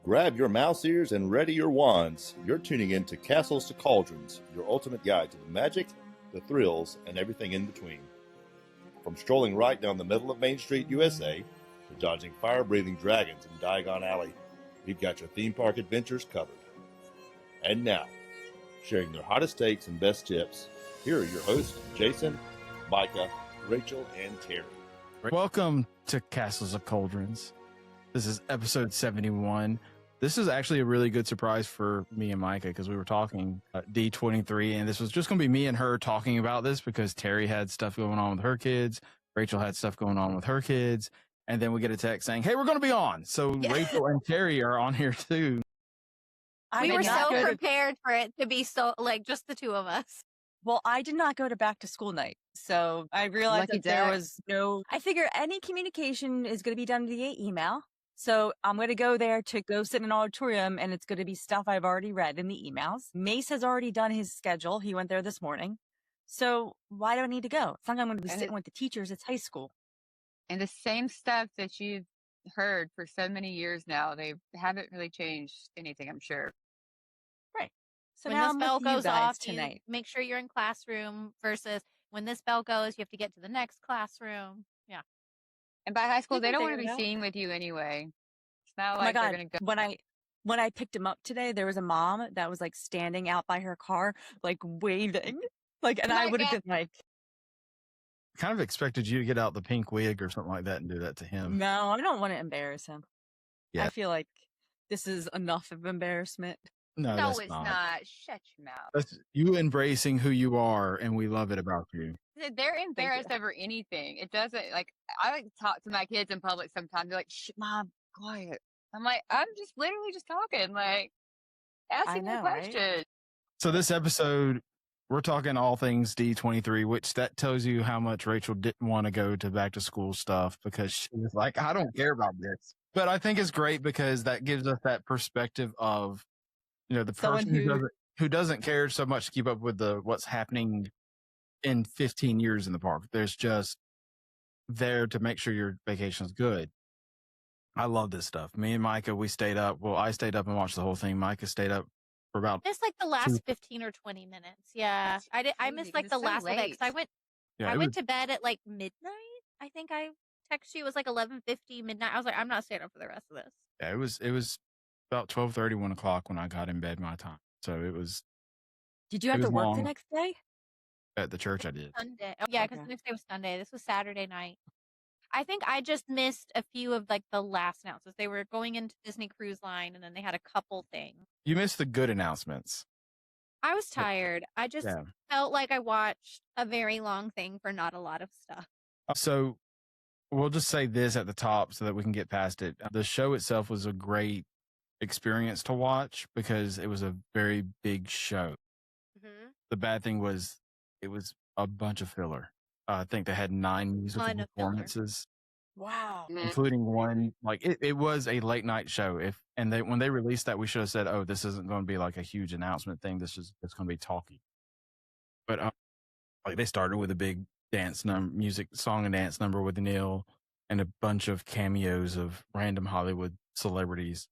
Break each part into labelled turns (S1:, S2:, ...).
S1: Grab your mouse ears and ready your wands. You're tuning in to Castles to Cauldrons, your ultimate guide to the magic, the thrills, and everything in between. From strolling right down the middle of Main Street, USA, to dodging fire-breathing dragons in Diagon Alley, we've got your theme park adventures covered. And now, sharing their hottest takes and best tips, here are your hosts, Jason, Micah, Rachel, and Terry.
S2: Welcome to Castles of Cauldrons. This is episode 71. This is actually a really good surprise for me and Micah because we were talking D23, and this was just going to be me and her talking about this because Terry had stuff going on with her kids. Rachel had stuff going on with her kids. And then we get a text saying, hey, we're going to be on. So Rachel and Terry are on here too.
S3: We were so prepared for it to be so, like, just the two of us.
S4: Well, I did not go to back to school night. So I realized that there was I figure any communication is going to be done via email. So I'm going to go there to go sit in an auditorium, and it's going to be stuff I've already read in the emails. Mace has already done his schedule. He went there this morning. So why do I need to go? It's not like I'm going to be sitting with the teachers. It's high school.
S5: And the same stuff that you've heard for so many years now, they haven't really changed anything, I'm sure.
S4: Right. So
S3: when
S4: now
S3: this bell goes off,
S4: tonight,
S3: make sure you're in classroom versus when this bell goes, you have to get to the next classroom. Yeah.
S5: And by high school, they don't want to be seen with you anyway. It's not like they're going to go.
S4: When I picked him up today, there was a mom that was like standing out by her car, like waving, like, and I would have been like,
S2: kind of expected you to get out the pink wig or something like that and do that to him.
S4: No, I don't want to embarrass him.
S2: Yeah.
S4: I feel like this is enough of embarrassment.
S5: No, it's not. Shut your mouth.
S2: That's you embracing who you are, and we love it about you.
S5: They're embarrassed over anything. It doesn't, like, I like to talk to my kids in public sometimes. They're like, shh, Mom, quiet. I'm like, I'm just literally just talking, like, asking a question. Right?
S2: So this episode, we're talking all things D23, which that tells you how much Rachel didn't want to go to back to school stuff because she was like, I don't care about this. But I think it's great because that gives us that perspective of, you know, the person who doesn't care so much to keep up with what's happening in 15 years in the park. There's just there to make sure your vacation is good. I love this stuff. Me and Micah, we stayed up. Well, I stayed up and watched the whole thing. Micah stayed up for about...
S3: It's like the last 15 or 20 minutes. Yeah. I missed like the last of it because I went to bed at like midnight. I think I texted you. It was like 11:50 midnight. I was like, I'm not staying up for the rest of this.
S2: Yeah, it was about 12:30, 1 o'clock when I got in bed my time. So it was...
S4: Did you have to work the next day?
S2: At the church I did.
S3: Sunday. Oh, yeah, because the next day was Sunday. This was Saturday night. I think I just missed a few of like the last announcements. They were going into Disney Cruise Line, and then they had a couple things.
S2: You missed the good announcements.
S3: I was tired. I just felt like I watched a very long thing for not a lot of stuff.
S2: So we'll just say this at the top so that we can get past it. The show itself was a great experience to watch because it was a very big show. Mm-hmm. The bad thing was it was a bunch of filler. I think they had 9 musical performances.
S4: Wow.
S2: Including one, like it was a late night show. When they released that, we should have said, oh, this isn't going to be like a huge announcement thing. It's going to be talky. But like they started with a big song and dance number with Neil and a bunch of cameos of random Hollywood celebrities.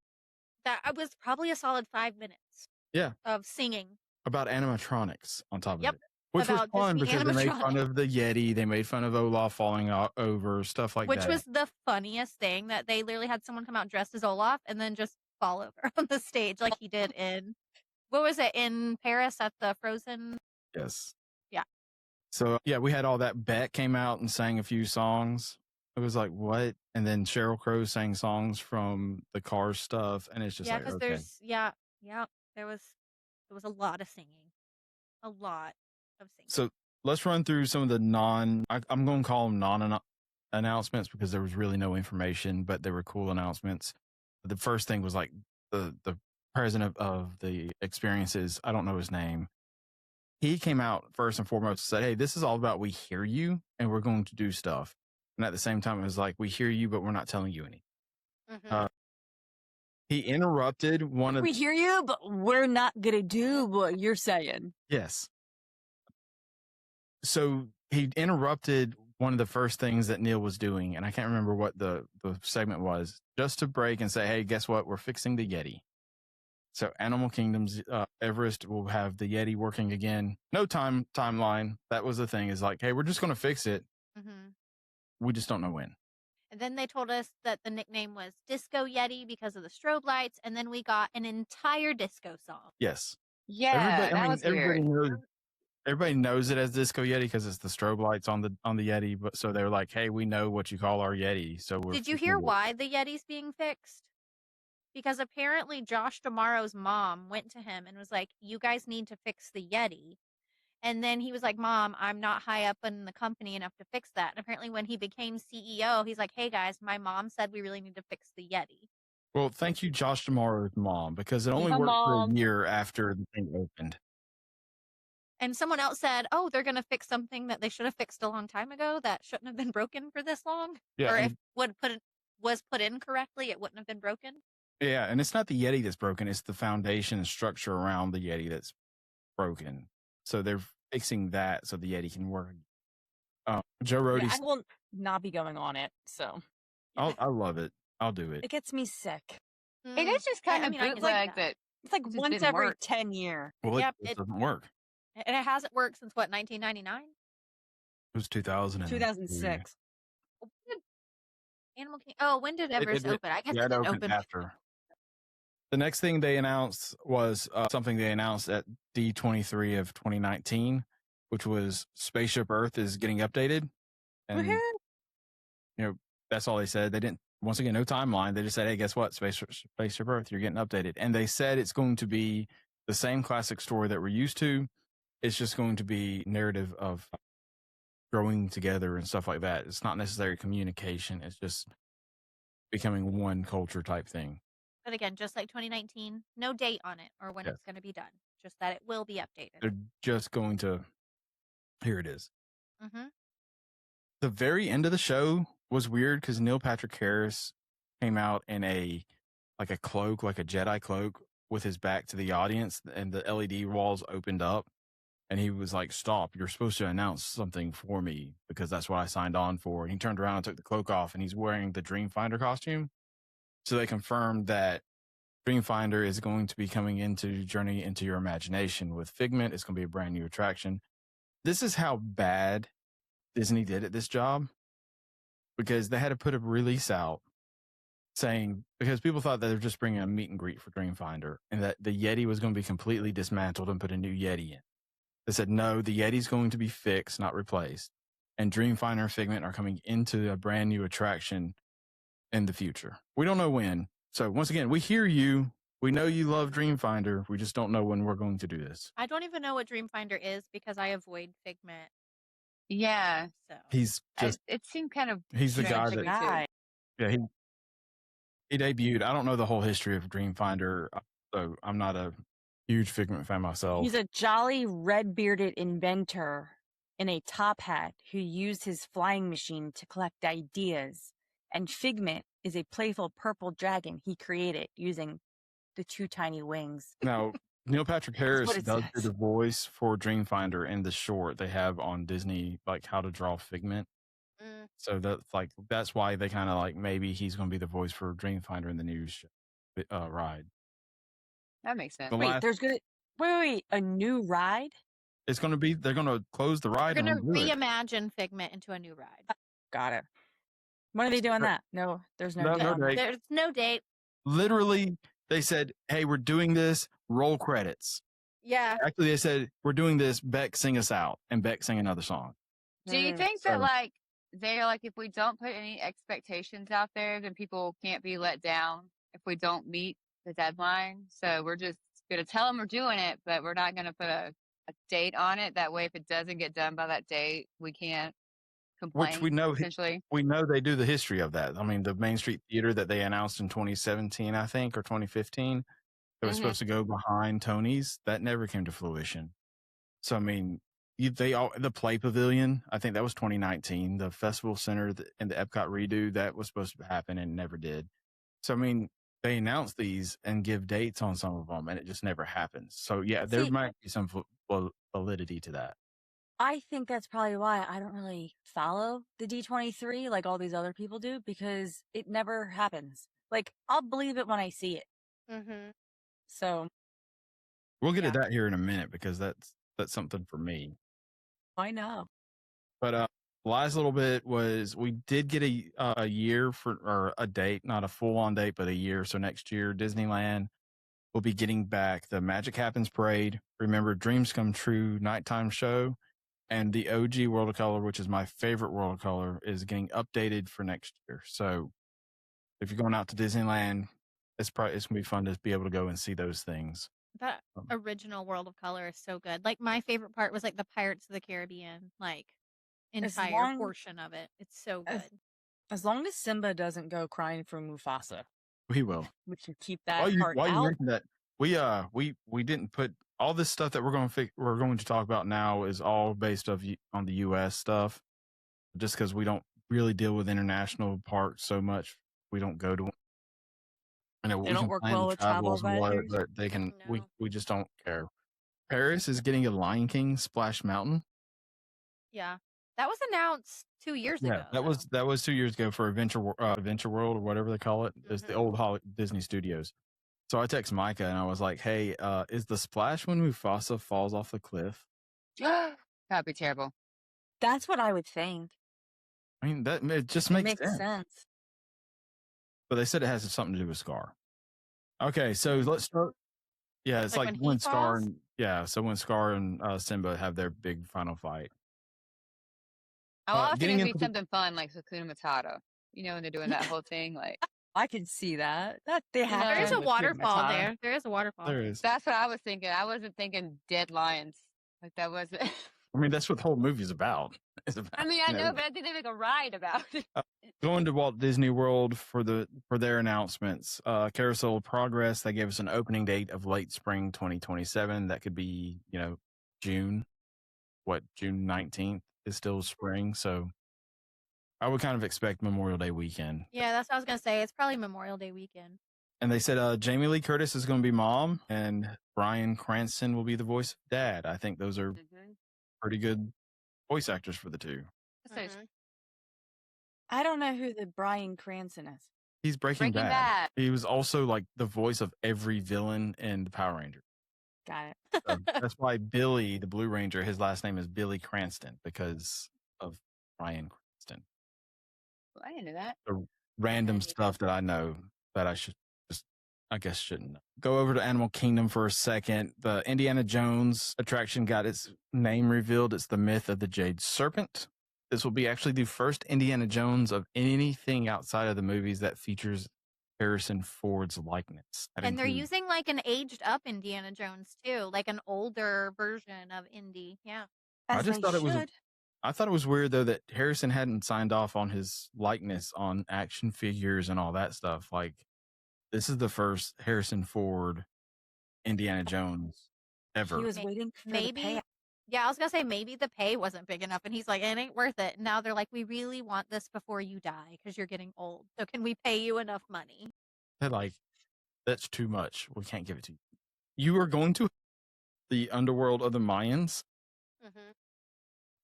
S3: That was probably a solid 5 minutes.
S2: Yeah.
S3: Of singing.
S2: About animatronics on top of it.
S3: Which
S2: was fun because they made fun of the Yeti. They made fun of Olaf falling over, stuff like that.
S3: Which was the funniest thing, that they literally had someone come out dressed as Olaf and then just fall over on the stage like he did in, what was it, in Paris at the Frozen?
S2: Yes.
S3: Yeah.
S2: So, yeah, we had all that. Beck came out and sang a few songs. It was like, what? And then Sheryl Crow sang songs from the Cars stuff. And it's just like, okay.
S3: There's, there was a lot of singing. A lot.
S2: So let's run through some of the I'm going to call them non-announcements because there was really no information, but they were cool announcements. The first thing was like the president of the experiences. I don't know his name. He came out first and foremost and said, hey, this is all about we hear you and we're going to do stuff. And at the same time, it was like, we hear you, but we're not telling you anything. Mm-hmm. He interrupted
S4: we hear you, but we're not going to do what you're saying.
S2: Yes. So he interrupted one of the first things that Neil was doing, and I can't remember what the segment was, just to break and say, hey, guess what? We're fixing the Yeti. So Animal Kingdom's Everest will have the Yeti working again. No timeline. That was the thing, is like, hey, we're just going to fix it.
S3: Mm-hmm.
S2: We just don't know when.
S3: And then they told us that the nickname was Disco Yeti because of the strobe lights. And then we got an entire disco song.
S2: Yes.
S5: Yeah, that was weird.
S2: Everybody knows it as Disco Yeti because it's the strobe lights on the Yeti. But so they're like, hey, we know what you call our Yeti. So
S3: did you hear why the Yeti's being fixed? Because apparently Josh D'Amaro's mom went to him and was like, you guys need to fix the Yeti. And then he was like, Mom, I'm not high up in the company enough to fix that. And apparently when he became CEO, he's like, hey guys, my mom said we really need to fix the Yeti.
S2: Well, thank you, Josh D'Amaro's mom, because it only worked for a year after the thing opened.
S3: And someone else said, oh, they're going to fix something that they should have fixed a long time ago that shouldn't have been broken for this long.
S2: Yeah,
S3: or if was put in correctly, it wouldn't have been broken.
S2: Yeah, and it's not the Yeti that's broken. It's the foundation and structure around the Yeti that's broken. So they're fixing that so the Yeti can work. Joe Rohde.
S4: I will not be going on it, so.
S2: I love it. I'll do it.
S4: It gets me sick.
S5: It is just kind of bootleg that.
S4: It's like once every 10 years.
S2: Well, it doesn't work.
S3: And it hasn't worked since, what, 1999?
S2: It was 2000.
S4: 2006.
S3: Animal King. Oh, when did Everest open? I guess it didn't open
S2: after. The next thing they announced was something they announced at D23 of 2019, which was Spaceship Earth is getting updated. And, you know, that's all they said. They didn't, once again, no timeline. They just said, hey, guess what? Spaceship Earth, you're getting updated. And they said it's going to be the same classic story that we're used to. It's just going to be narrative of growing together and stuff like that. It's not necessarily communication. It's just becoming one culture type thing.
S3: But again, just like 2019, no date on it or when it's going to be done. Just that it will be updated.
S2: They're just going to, here it is.
S3: Mm-hmm.
S2: The very end of the show was weird because Neil Patrick Harris came out in a cloak, like a Jedi cloak, with his back to the audience, and the LED walls opened up. And he was like, stop, you're supposed to announce something for me because that's what I signed on for. And he turned around and took the cloak off, and he's wearing the Dreamfinder costume. So they confirmed that Dreamfinder is going to be coming into Journey into Your Imagination with Figment. It's going to be a brand new attraction. This is how bad Disney did at this job, because they had to put a release out saying, because people thought that they were just bringing a meet and greet for Dreamfinder and that the Yeti was going to be completely dismantled and put a new Yeti in. They said, no, the Yeti's going to be fixed, not replaced. And Dreamfinder and Figment are coming into a brand new attraction in the future. We don't know when. So once again, we hear you. We know you love Dreamfinder. We just don't know when we're going to do this.
S3: I don't even know what Dreamfinder is because I avoid Figment.
S5: Yeah.
S3: So
S2: he's just.
S5: It seemed kind of.
S2: He's the guy that. Yeah, he debuted. I don't know the whole history of Dreamfinder, so I'm not a huge Figment fan myself.
S4: He's a jolly red-bearded inventor in a top hat who used his flying machine to collect ideas. And Figment is a playful purple dragon he created using the two tiny wings.
S2: Now, Neil Patrick Harris does do the voice for Dreamfinder in the short they have on Disney, like How to Draw Figment. So that's why they kind of maybe he's going to be the voice for Dreamfinder in the new ride.
S5: That makes sense.
S4: Wait, a new ride?
S2: It's going to be, they're going to close the ride.
S3: They're going to reimagine Figment into a new ride.
S4: Got it. When are they doing that? No, there's no date.
S3: There's no date.
S2: Literally, they said, hey, we're doing this, roll credits.
S3: Yeah.
S2: Actually, they said, we're doing this, Beck, sing us out. And Beck sang another song.
S5: Do you think that they're if we don't put any expectations out there, then people can't be let down if we don't meet the deadline? So we're just going to tell them we're doing it, but we're not going to put a date on it. That way, if it doesn't get done by that date, we can't complain.
S2: Which we know,
S5: essentially.
S2: We know they do the history of that. I mean, the Main Street Theater that they announced in 2017, I think, or 2015, that was supposed to go behind Tony's, that never came to fruition. So, I mean, the Play Pavilion, I think that was 2019. The Festival Center and the Epcot redo, that was supposed to happen and never did. So, I mean, they announce these and give dates on some of them, and it just never happens. So, yeah, there might be some validity to that.
S4: I think that's probably why I don't really follow the D23 like all these other people do, because it never happens. Like, I'll believe it when I see it.
S3: Mm-hmm.
S4: So
S2: We'll get
S4: yeah.
S2: to that here in a minute because that's something for me.
S4: I know.
S2: But last little bit was we did get a year or a date, not a full on date, but a year. So next year, Disneyland will be getting back the Magic Happens Parade. Remember, Dreams Come True nighttime show, and the OG World of Color, which is my favorite World of Color, is getting updated for next year. So if you're going out to Disneyland, it's gonna be fun to be able to go and see those things.
S3: That original World of Color is so good. Like, my favorite part was like the Pirates of the Caribbean, like, entire portion of it. It's so good.
S4: As long as Simba doesn't go crying for Mufasa,
S2: we will.
S4: We should keep that part
S2: while
S4: out.
S2: you mentioned that, we didn't put all this stuff that we're going to talk about now is all based on the U.S. stuff, just because we don't really deal with international parks so much. We don't go to. I know
S4: They don't work well with travel advisors,
S2: but they can. No. We just don't care. Paris is getting a Lion King Splash Mountain.
S3: Yeah, that was announced 2 years ago.
S2: That was 2 years ago for Adventure World or whatever they call it. It's the old Disney Studios. So I text Micah and I was like, "Hey, is the splash when Mufasa falls off the cliff?"
S5: That'd be terrible.
S4: That's what I would think.
S2: I mean, it just makes sense. But they said it has something to do with Scar. Okay, so let's start. Yeah, it's like when Scar and so when Scar and Simba have their big final fight.
S5: I was thinking it'd be something fun like Hakuna Matata. You know, when they're doing that whole thing, like
S4: I can see that. They have.
S3: There's a waterfall there. There is a waterfall.
S2: There is.
S5: That's what I was thinking. I wasn't thinking dead lions. Like that wasn't.
S2: I mean, that's what the whole movie's about.
S5: I mean, I know, but I think they make a ride about it.
S2: Going to Walt Disney World for their announcements. Carousel of Progress, they gave us an opening date of late spring 2027. That could be, June. June 19th is still spring. So I would kind of expect Memorial Day weekend.
S3: Yeah, that's what I was going to say. It's probably Memorial Day weekend.
S2: And they said Jamie Lee Curtis is going to be mom and Bryan Cranston will be the voice of dad. I think those are pretty good voice actors for the two.
S4: I don't know who the Bryan Cranston is.
S2: He's Breaking Bad. He was also like the voice of every villain in the Power Rangers.
S4: Got it.
S2: So that's why Billy, the Blue Ranger, his last name is Billy Cranston because of Bryan Cranston.
S5: Well, I didn't know that.
S2: The random stuff that I know that I shouldn't know. Go over to Animal Kingdom for a second. The Indiana Jones attraction got its name revealed. It's the Myth of the Jade Serpent. This will be actually the first Indiana Jones of anything outside of the movies that features Harrison Ford's likeness.
S3: And they're using like an aged up Indiana Jones too, like an older version of Indy. Yeah.
S2: I thought it was weird though that Harrison hadn't signed off on his likeness on action figures and all that stuff. Like, this is the first Harrison Ford Indiana Jones ever.
S4: He was waiting for the pay.
S3: Yeah, I was going to say maybe the pay wasn't big enough. And he's like, it ain't worth it. And now they're like, we really want this before you die because you're getting old. So can we pay you enough money?
S2: They're like, that's too much. We can't give it to you. You are going to the underworld of the Mayans.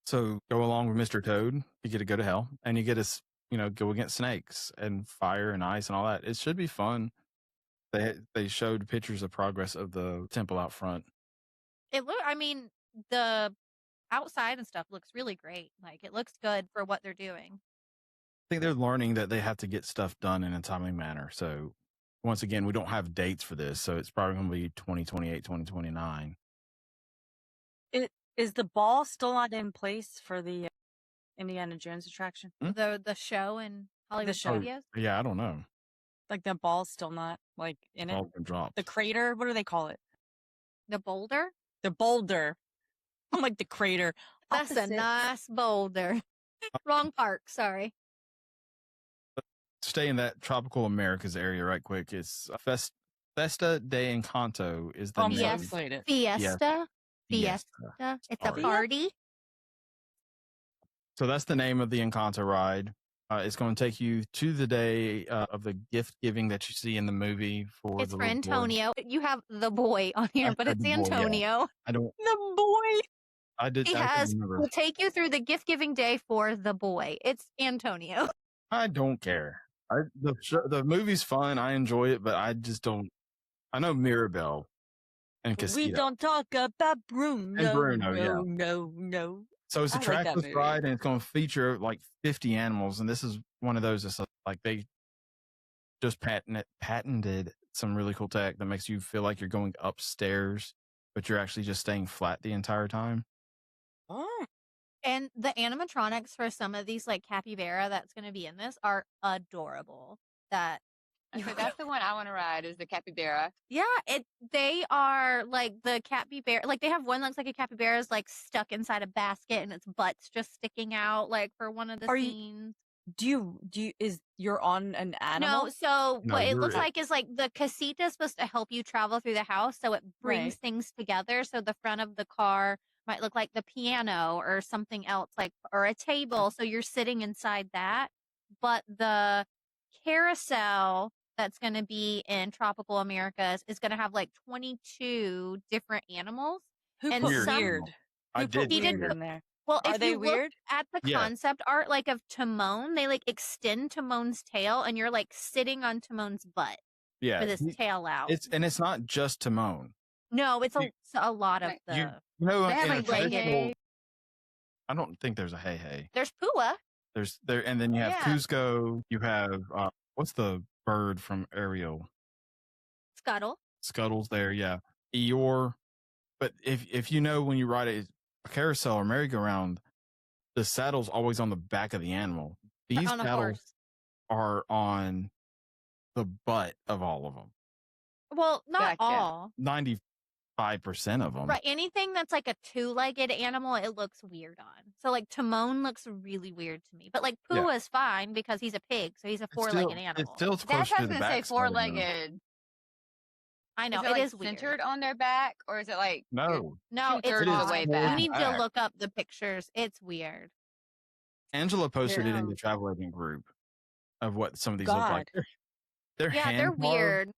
S2: So go along with Mr. Toad. You get to go to hell. And you get to, go against snakes and fire and ice and all that. It should be fun. They showed pictures of progress of the temple out front.
S3: The outside and stuff looks really great. Like, it looks good for what they're doing.
S2: I think they're learning that they have to get stuff done in a timely manner. So once again, we don't have dates for this. So it's probably going to be 2028, 2029.
S4: Is the ball still not in place for the Indiana Jones attraction?
S3: The show in Hollywood Studios?
S2: Yeah, I don't know.
S4: Like the ball's still not like in it?
S2: Dropped.
S4: The crater? What do they call it?
S3: The boulder?
S4: The boulder. I'm like the crater.
S3: That's a nice boulder. Wrong park, sorry.
S2: Stay in that tropical Americas area right quick. It's Festa de Encanto is the name.
S3: Fiesta. It's a party.
S2: So that's the name of the Encanto ride. It's going to take you to the day of the gift giving that you see in the movie. It's
S3: for Antonio. You have the boy on here, but it's Antonio.
S2: Yeah.
S4: The boy.
S2: I did.
S3: He
S2: I couldn't
S3: has.
S2: remember.
S3: Will take you through the gift giving day for the boy. It's Antonio.
S2: I don't care. The movie's fun. I enjoy it, but I just don't. I know Mirabelle and
S4: We
S2: Casino
S4: don't talk about Bruno.
S2: and Bruno.
S4: No,
S2: Yeah.
S4: no.
S2: So it's a
S4: I like that
S2: trackless
S4: movie.
S2: ride, and it's going to feature like 50 animals, and this is one of those that's like they just patented some really cool tech that makes you feel like you're going upstairs, but you're actually just staying flat the entire time.
S4: Oh,
S3: And the animatronics for some of these, like capybara that's going to be in this, are adorable. That
S5: Okay, that's the one I want to ride is the capybara.
S3: yeah, they are like the capybara. Like they have one that looks like a capybara's like stuck inside a basket and its butt's just sticking out. Like for one of the scenes.
S4: you're on an animal?
S3: No, so
S2: No,
S3: what it
S2: you're
S3: looks
S2: it.
S3: like is like the casita is supposed to help you travel through the house, so it brings
S4: Right.
S3: things together. So the front of the car might look like the piano or something else, like or a table. So you're sitting inside that. But the carousel that's going to be in tropical Americas is going to have like 22 different animals.
S4: Who
S3: and
S4: put
S2: Weird.
S3: some
S4: weird?
S2: I
S4: Who
S2: did.
S4: put
S3: He
S4: weird
S3: did
S4: in there?
S3: well,
S4: Are
S3: if
S4: they
S3: you look
S4: weird?
S3: at the
S2: Yeah.
S3: concept art like of Timon, they like extend Timon's tail and you're like sitting on Timon's butt
S2: Yeah.
S3: with his tail out.
S2: It's not just Timon.
S3: No, it's
S2: You-
S3: a lot of
S5: Like,
S3: the.
S2: You know,
S5: They have
S2: in a
S5: like
S2: traditional,
S5: hey,
S2: I don't think there's a hey.
S3: There's Pua.
S2: There's there, and then you have
S5: Yeah.
S2: Cusco. You have what's the bird from Ariel?
S3: Scuttle.
S2: Scuttle's there. Yeah, Eeyore. But if you know when you ride a carousel or merry-go-round, the saddle's always on the back of the animal. These
S3: on a
S2: saddles
S3: horse.
S2: are on the butt of all of them.
S3: Well, not
S5: Gotcha.
S3: all.
S2: 95% of them.
S3: Right. Anything that's like a two-legged animal, it looks weird on. So like Timon looks really weird to me. But like
S2: Yeah.
S3: Pua is fine because he's a pig, so he's a four-legged
S2: It's
S3: animal.
S2: still
S5: That's
S2: close
S5: what I
S2: to
S5: was
S2: the
S5: gonna say.
S2: back. side of them.
S5: Four-legged.
S3: I know
S5: Is it
S3: it
S5: like
S3: is weird.
S5: centered on their back, or is it like
S2: No,
S3: No, it's
S5: two-thirds of the
S3: odd.
S5: way
S2: full
S3: You
S5: back?
S3: need to
S2: back.
S3: look up the pictures. It's weird.
S2: Angela posted it in
S3: Yeah.
S2: the travel agent group of what some of these look like.
S4: God.
S2: They're
S3: Yeah, they're
S2: hand-carved,
S3: weird.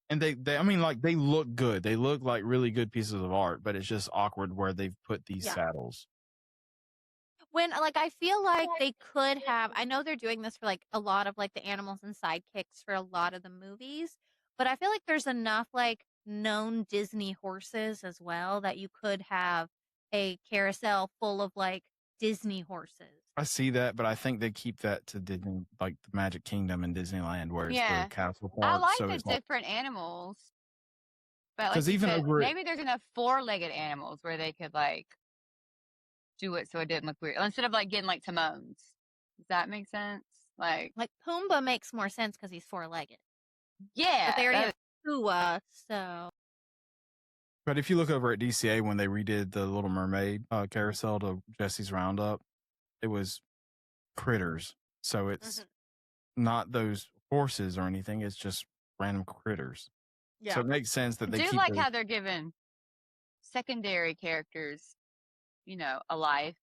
S2: and they I mean, like they look good. They look like really good pieces of art, but it's just awkward where they've put these
S3: Yeah.
S2: saddles.
S3: When like I feel like they could have, I know they're doing this for like a lot of like the animals and sidekicks for a lot of the movies, but I feel like there's enough like known Disney horses as well that you could have a carousel full of like Disney horses.
S2: I see that, but I think they keep that to Disney, like the Magic Kingdom and Disneyland, where it's
S5: Yeah.
S2: the castle
S5: I
S2: part.
S5: like
S2: So
S5: the
S2: it's like,
S5: different animals, but like
S2: 'cause
S5: you
S2: even
S5: said,
S2: over it-
S5: maybe there's enough four-legged animals where they could like do it so it didn't look weird instead of like getting like Timon's. Does that make sense? Like,
S3: Like Pumbaa makes more sense because he's four-legged,
S5: yeah,
S3: but they already
S5: that-
S3: have Pua, so
S2: but if you look over at DCA when they redid the Little Mermaid carousel to Jesse's Roundup, it was critters. So it's not those horses or anything. It's just random critters. So it makes sense that
S5: I
S2: they
S5: do
S2: keep
S5: like
S2: those-
S5: how they're giving secondary characters, a life.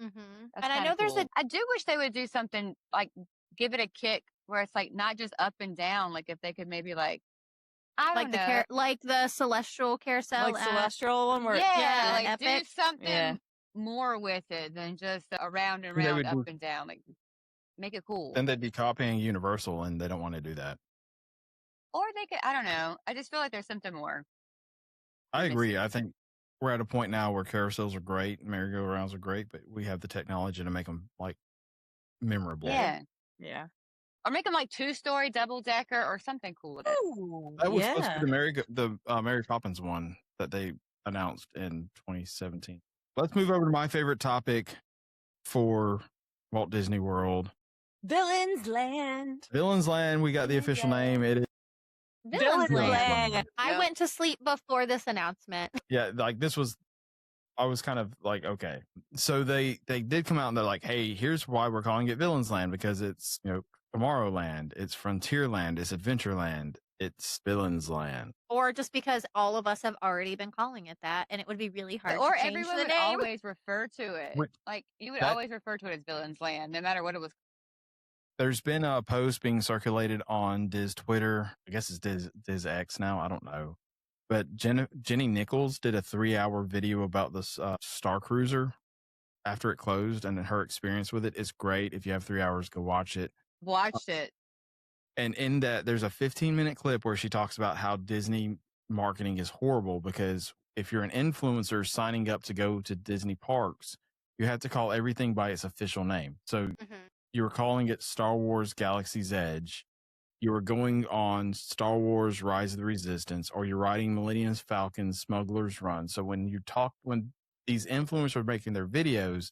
S3: Mm-hmm.
S5: That's
S3: And I
S5: kinda
S3: know there's
S5: cool.
S3: a
S5: I do wish they would do something like give it a kick where it's like not just up and down. Like if they could maybe like I
S3: like
S5: don't know.
S3: like the celestial carousel,
S4: Like Celestial one where
S5: Yeah, like
S3: Epic.
S5: do something
S4: Yeah.
S5: more with it than just around and
S2: They
S5: around,
S2: would
S5: up
S2: do-
S5: and down. Like make it cool.
S2: Then they'd be copying Universal, and they don't want to do that.
S5: Or they could. I don't know. I just feel like there's something more.
S2: I
S5: Missing.
S2: agree. I think we're at a point now where carousels are great, merry-go-rounds are great, but we have the technology to make them like memorable.
S5: Yeah.
S4: Yeah.
S5: Or make them like 2-story, double decker, or something cool with it.
S4: Ooh,
S2: That was supposed to
S4: yeah.
S2: be the Mary Poppins one that they announced in 2017. Let's move over to my favorite topic for Walt Disney World.
S4: Villains Land.
S2: Villains Land, we got the official name. It is
S3: Villains
S4: Villains
S3: Land.
S4: Land.
S3: I
S5: Yep.
S3: went to sleep before this announcement.
S2: yeah, like this was I was kind of like, okay. So they did come out and they're like, hey, here's why we're calling it Villains Land, because it's, Tomorrowland, it's Frontierland, it's Adventureland, it's Villains Land.
S3: Or just because all of us have already been calling it that, and it would be really hard
S5: Or
S3: to change
S5: everyone
S3: the
S5: would
S3: name.
S5: always refer to it.
S2: Which-
S5: Like you would
S2: that-
S5: always refer to it as Villains Land, no matter what it was.
S2: There's been a post being circulated on Diz Twitter. I guess it's Diz X now. I don't know. But Jenny Nichols did a 3-hour video about this Star Cruiser after it closed, and her experience with it is great. If you have 3 hours, go watch it.
S5: Watched it.
S2: And in that, there's a 15-minute clip where she talks about how Disney marketing is horrible because if you're an influencer signing up to go to Disney parks, you have to call everything by its official name. So you were calling it Star Wars Galaxy's Edge. You were going on Star Wars Rise of the Resistance, or you're riding Millennium Falcon's Smuggler's Run. So when these influencers are making their videos,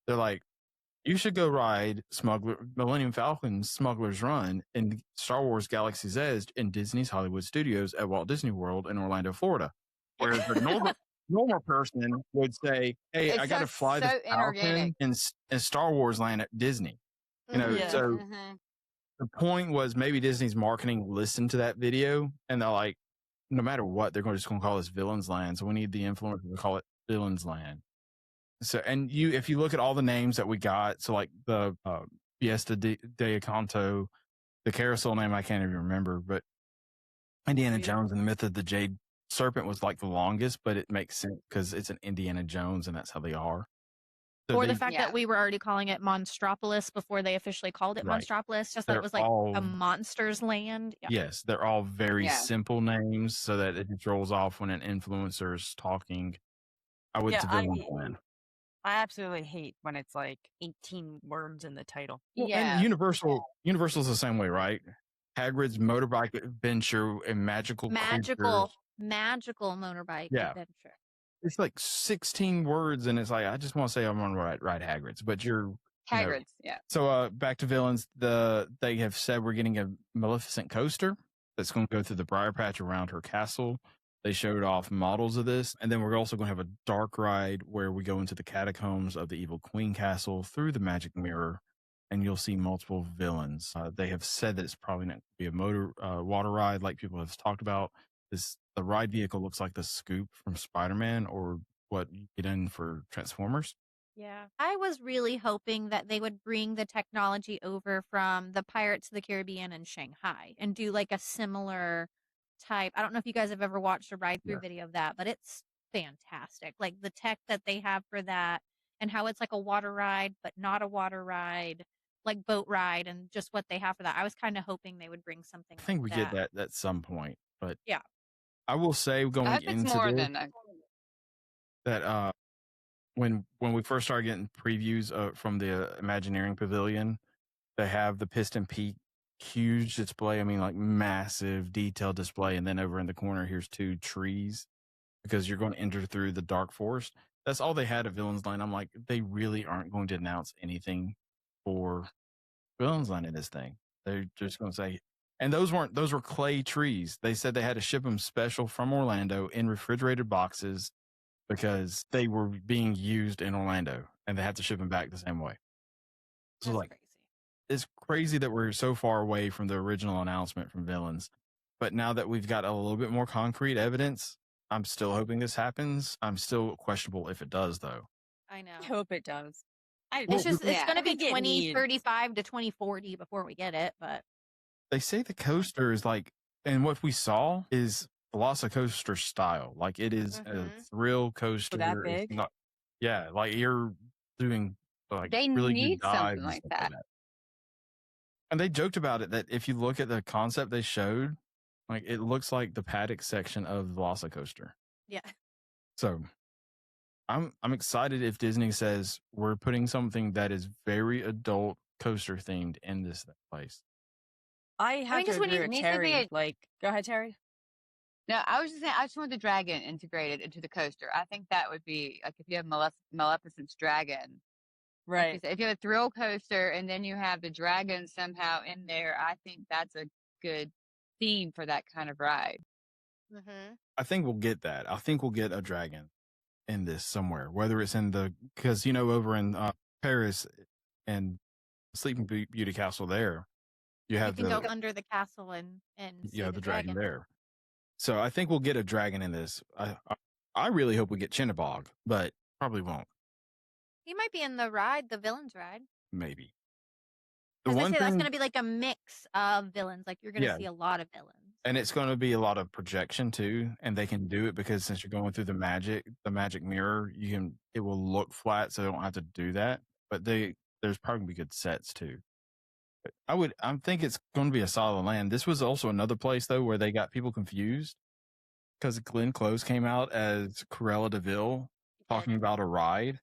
S2: they're like, you should go ride Millennium Falcon's Smuggler's Run in Star Wars Galaxy's Edge in Disney's Hollywood Studios at Walt Disney World in Orlando, Florida. Whereas the normal person would say, hey, I got to fly the Falcon in Star Wars land at Disney. You know, so the point was maybe Disney's marketing listened to that video and they're like, no matter what, they're just going to call this Villains Land. So we need the influencer to call it Villains Land. So, and if you look at all the names that we got, so like the Fiesta de Encanto, the carousel name I can't even remember, but Indiana Jones and the Myth of the Jade Serpent was like the longest, but it makes sense because it's an Indiana Jones and that's how they are. So
S3: or the fact that we were already calling it Monstropolis before they officially called it Monstropolis, just that it was like a monster's land. Yeah.
S2: Yes, they're all very simple names so that it just rolls off when an influencer is talking. I would Villains Land.
S4: I absolutely hate when it's like 18 words in the title.
S2: Well, and Universal's the same way, right? Hagrid's Motorbike Adventure and Magical
S3: motorbike adventure.
S2: It's like 16 words, and it's like I just want to say I'm on ride Hagrid's, but you're
S5: Hagrid's,
S2: So back to Villains. They have said we're getting a Maleficent coaster that's going to go through the Briar Patch around her castle. They showed off models of this, and then we're also going to have a dark ride where we go into the catacombs of the Evil Queen Castle through the Magic Mirror, and you'll see multiple villains. They have said that it's probably not going to be a water ride like people have talked about. The ride vehicle looks like the Scoop from Spider-Man or what you get in for Transformers.
S3: Yeah. I was really hoping that they would bring the technology over from the Pirates of the Caribbean and Shanghai and do like a similar type. I don't know if you guys have ever watched a ride through video of that, but it's fantastic. Like the tech that they have for that and how it's like a water ride, but not a water ride, like boat ride, and just what they have for that. I was kind of hoping they would bring something.
S2: I think we get that at some point, but
S3: yeah,
S2: I will say going into
S5: more
S2: this,
S5: than
S2: that when we first started getting previews from the Imagineering Pavilion, they have the Piston Peak huge display. I mean, like massive detailed display. And then over in the corner, here's 2 trees because you're going to enter through the dark forest. That's all they had at Villains Land. I'm like, they really aren't going to announce anything for Villains Land in this thing. They're just going to say, and those were clay trees. They said they had to ship them special from Orlando in refrigerated boxes because they were being used in Orlando and they had to ship them back the same way. So
S3: that's
S2: like,
S3: crazy.
S2: It's crazy that we're so far away from the original announcement from Villains. But now that we've got a little bit more concrete evidence, I'm still hoping this happens. I'm still questionable if it does, though.
S3: I know.
S4: I hope it does.
S3: It's going to be 2035 to 2040 before we get it, but
S2: they say the coaster is like, and what we saw is Velocicoaster style. Like it is a thrill coaster.
S4: That big?
S2: Like you're doing like
S5: they
S2: really
S5: need
S2: good dives
S5: something like that.
S2: And they joked about it that if you look at the concept they showed, like it looks like the paddock section of the Velocicoaster.
S3: Yeah.
S2: So I'm excited if Disney says we're putting something that is very adult coaster themed in this place.
S4: I have to agree with Terry. Go ahead, Terry.
S5: No, I was just saying, I just want the dragon integrated into the coaster. I think that would be like if you have Maleficent's dragon.
S4: Right.
S5: Like if you have a thrill coaster and then you have the dragon somehow in there, I think that's a good theme for that kind of ride.
S2: I think we'll get that. I think we'll get a dragon in this somewhere, whether it's in because over in Paris and Sleeping Beauty Castle there, you can
S3: go under the castle and see
S2: the dragon there. So I think we'll get a dragon in this. I really hope we get Chinnabog, but probably won't.
S3: He might be in the ride, the Villains ride.
S2: Maybe.
S3: That's going to be like a mix of villains. Like you're going to see a lot of villains.
S2: And it's going to be a lot of projection too, and they can do it because since you're going through the magic mirror, it will look flat, so they don't have to do that. But there's probably gonna be good sets too. But I think it's going to be a solid land. This was also another place though where they got people confused because Glenn Close came out as Cruella de Vil talking about a ride.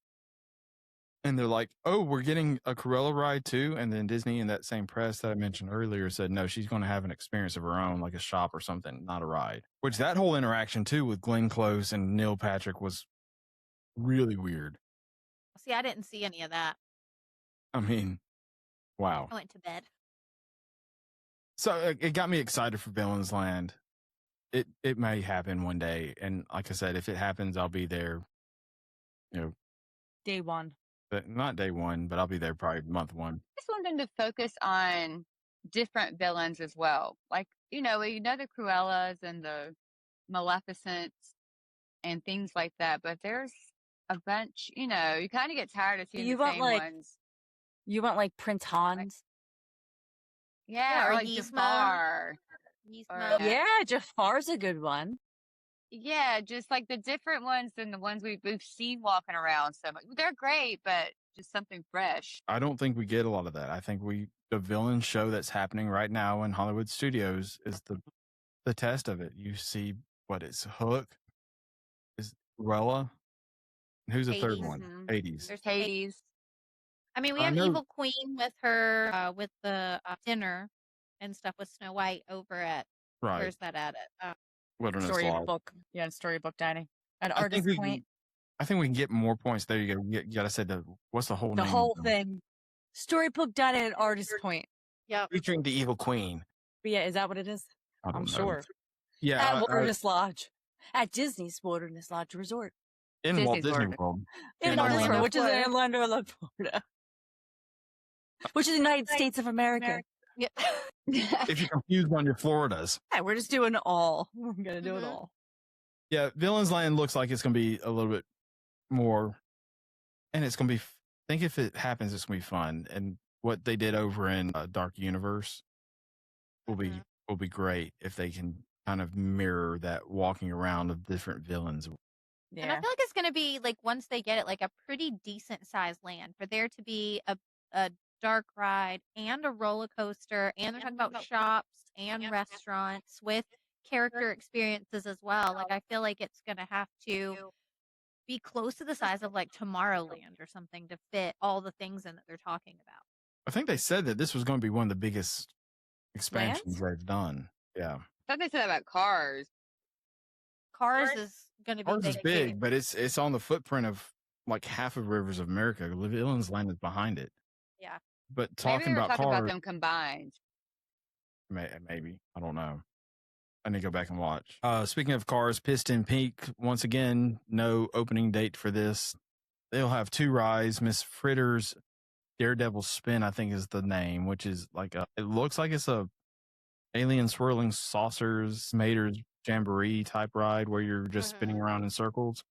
S2: And they're like, oh, we're getting a Cruella ride too. And then Disney in that same press that I mentioned earlier said, no, she's going to have an experience of her own, like a shop or something, not a ride. Which that whole interaction too with Glenn Close and Neil Patrick was really weird.
S3: See, I didn't see any of that.
S2: I mean, wow.
S3: I went to bed.
S2: So it got me excited for Villains Land. It may happen one day. And like I said, if it happens, I'll be there,
S4: Day one.
S2: but not day one, but I'll be there probably month one.
S5: I just want them to focus on different villains as well. Like, we know the Cruellas and the Maleficents and things like that, but there's a bunch, you kind of get tired of seeing the same ones.
S4: You want like Prince Hans?
S5: Yeah, or like Jafar.
S4: Yeah, Jafar's a good one.
S5: Yeah, just like the different ones than the ones we've seen walking around so much. They're great, but just something fresh.
S2: I don't think we get a lot of that. I think the villain show that's happening right now in Hollywood studios is the test of it. You see it's Hook, is Cruella, and who's the third one?
S5: Mhm.
S2: Hades.
S5: There's Hades.
S3: I mean, we have Evil Queen with her, with the dinner and stuff with Snow White over at, where's that at?
S2: Wilderness Lodge.
S4: Storybook. Yeah, Storybook Dining. At Artist Point.
S2: I think we can get more points there. You gotta say what's the whole name?
S4: The whole thing. Storybook Dining at Artist Point.
S3: Yep.
S2: Featuring the Evil Queen.
S4: But yeah, is that what it is? I'm sure.
S2: Yeah.
S4: At Wilderness Lodge. At Disney's Wilderness Lodge Resort.
S2: In Walt Disney World.
S4: In Orlando, which is in Orlando, Florida. Which is the United States of America.
S3: Yeah.
S2: If you're confused on your Floridas.
S4: Yeah, we're just doing it all. We're going to do it all.
S2: Yeah, Villains Land looks like it's going to be a little bit more, and it's going to be, I think if it happens, it's going to be fun. And what they did over in Dark Universe will be great if they can kind of mirror that walking around of different villains.
S3: Yeah. And I feel like it's going to be like, once they get it, like a pretty decent sized land for there to be a dark ride and a roller coaster, and they're talking about shops and restaurants with character experiences as well. Like, I feel like it's going to have to be close to the size of like Tomorrowland or something to fit all the things in that they're talking about.
S2: I think they said that this was going to be one of the biggest expansions they've done. Yeah.
S5: I thought they said that about Cars.
S3: Cars is going to be
S2: Cars is big, but it's on the footprint of like half of Rivers of America. Villains Land is behind it.
S3: Yeah.
S2: But talking about Cars,
S5: about them combined.
S2: Maybe. I don't know. I need to go back and watch. Speaking of Cars, Piston Peak, once again, no opening date for this. They'll have 2 rides. Miss Fritter's Daredevil Spin, I think is the name, which is like it looks like it's a alien swirling saucers, Mater's Jamboree type ride where you're just spinning around in circles.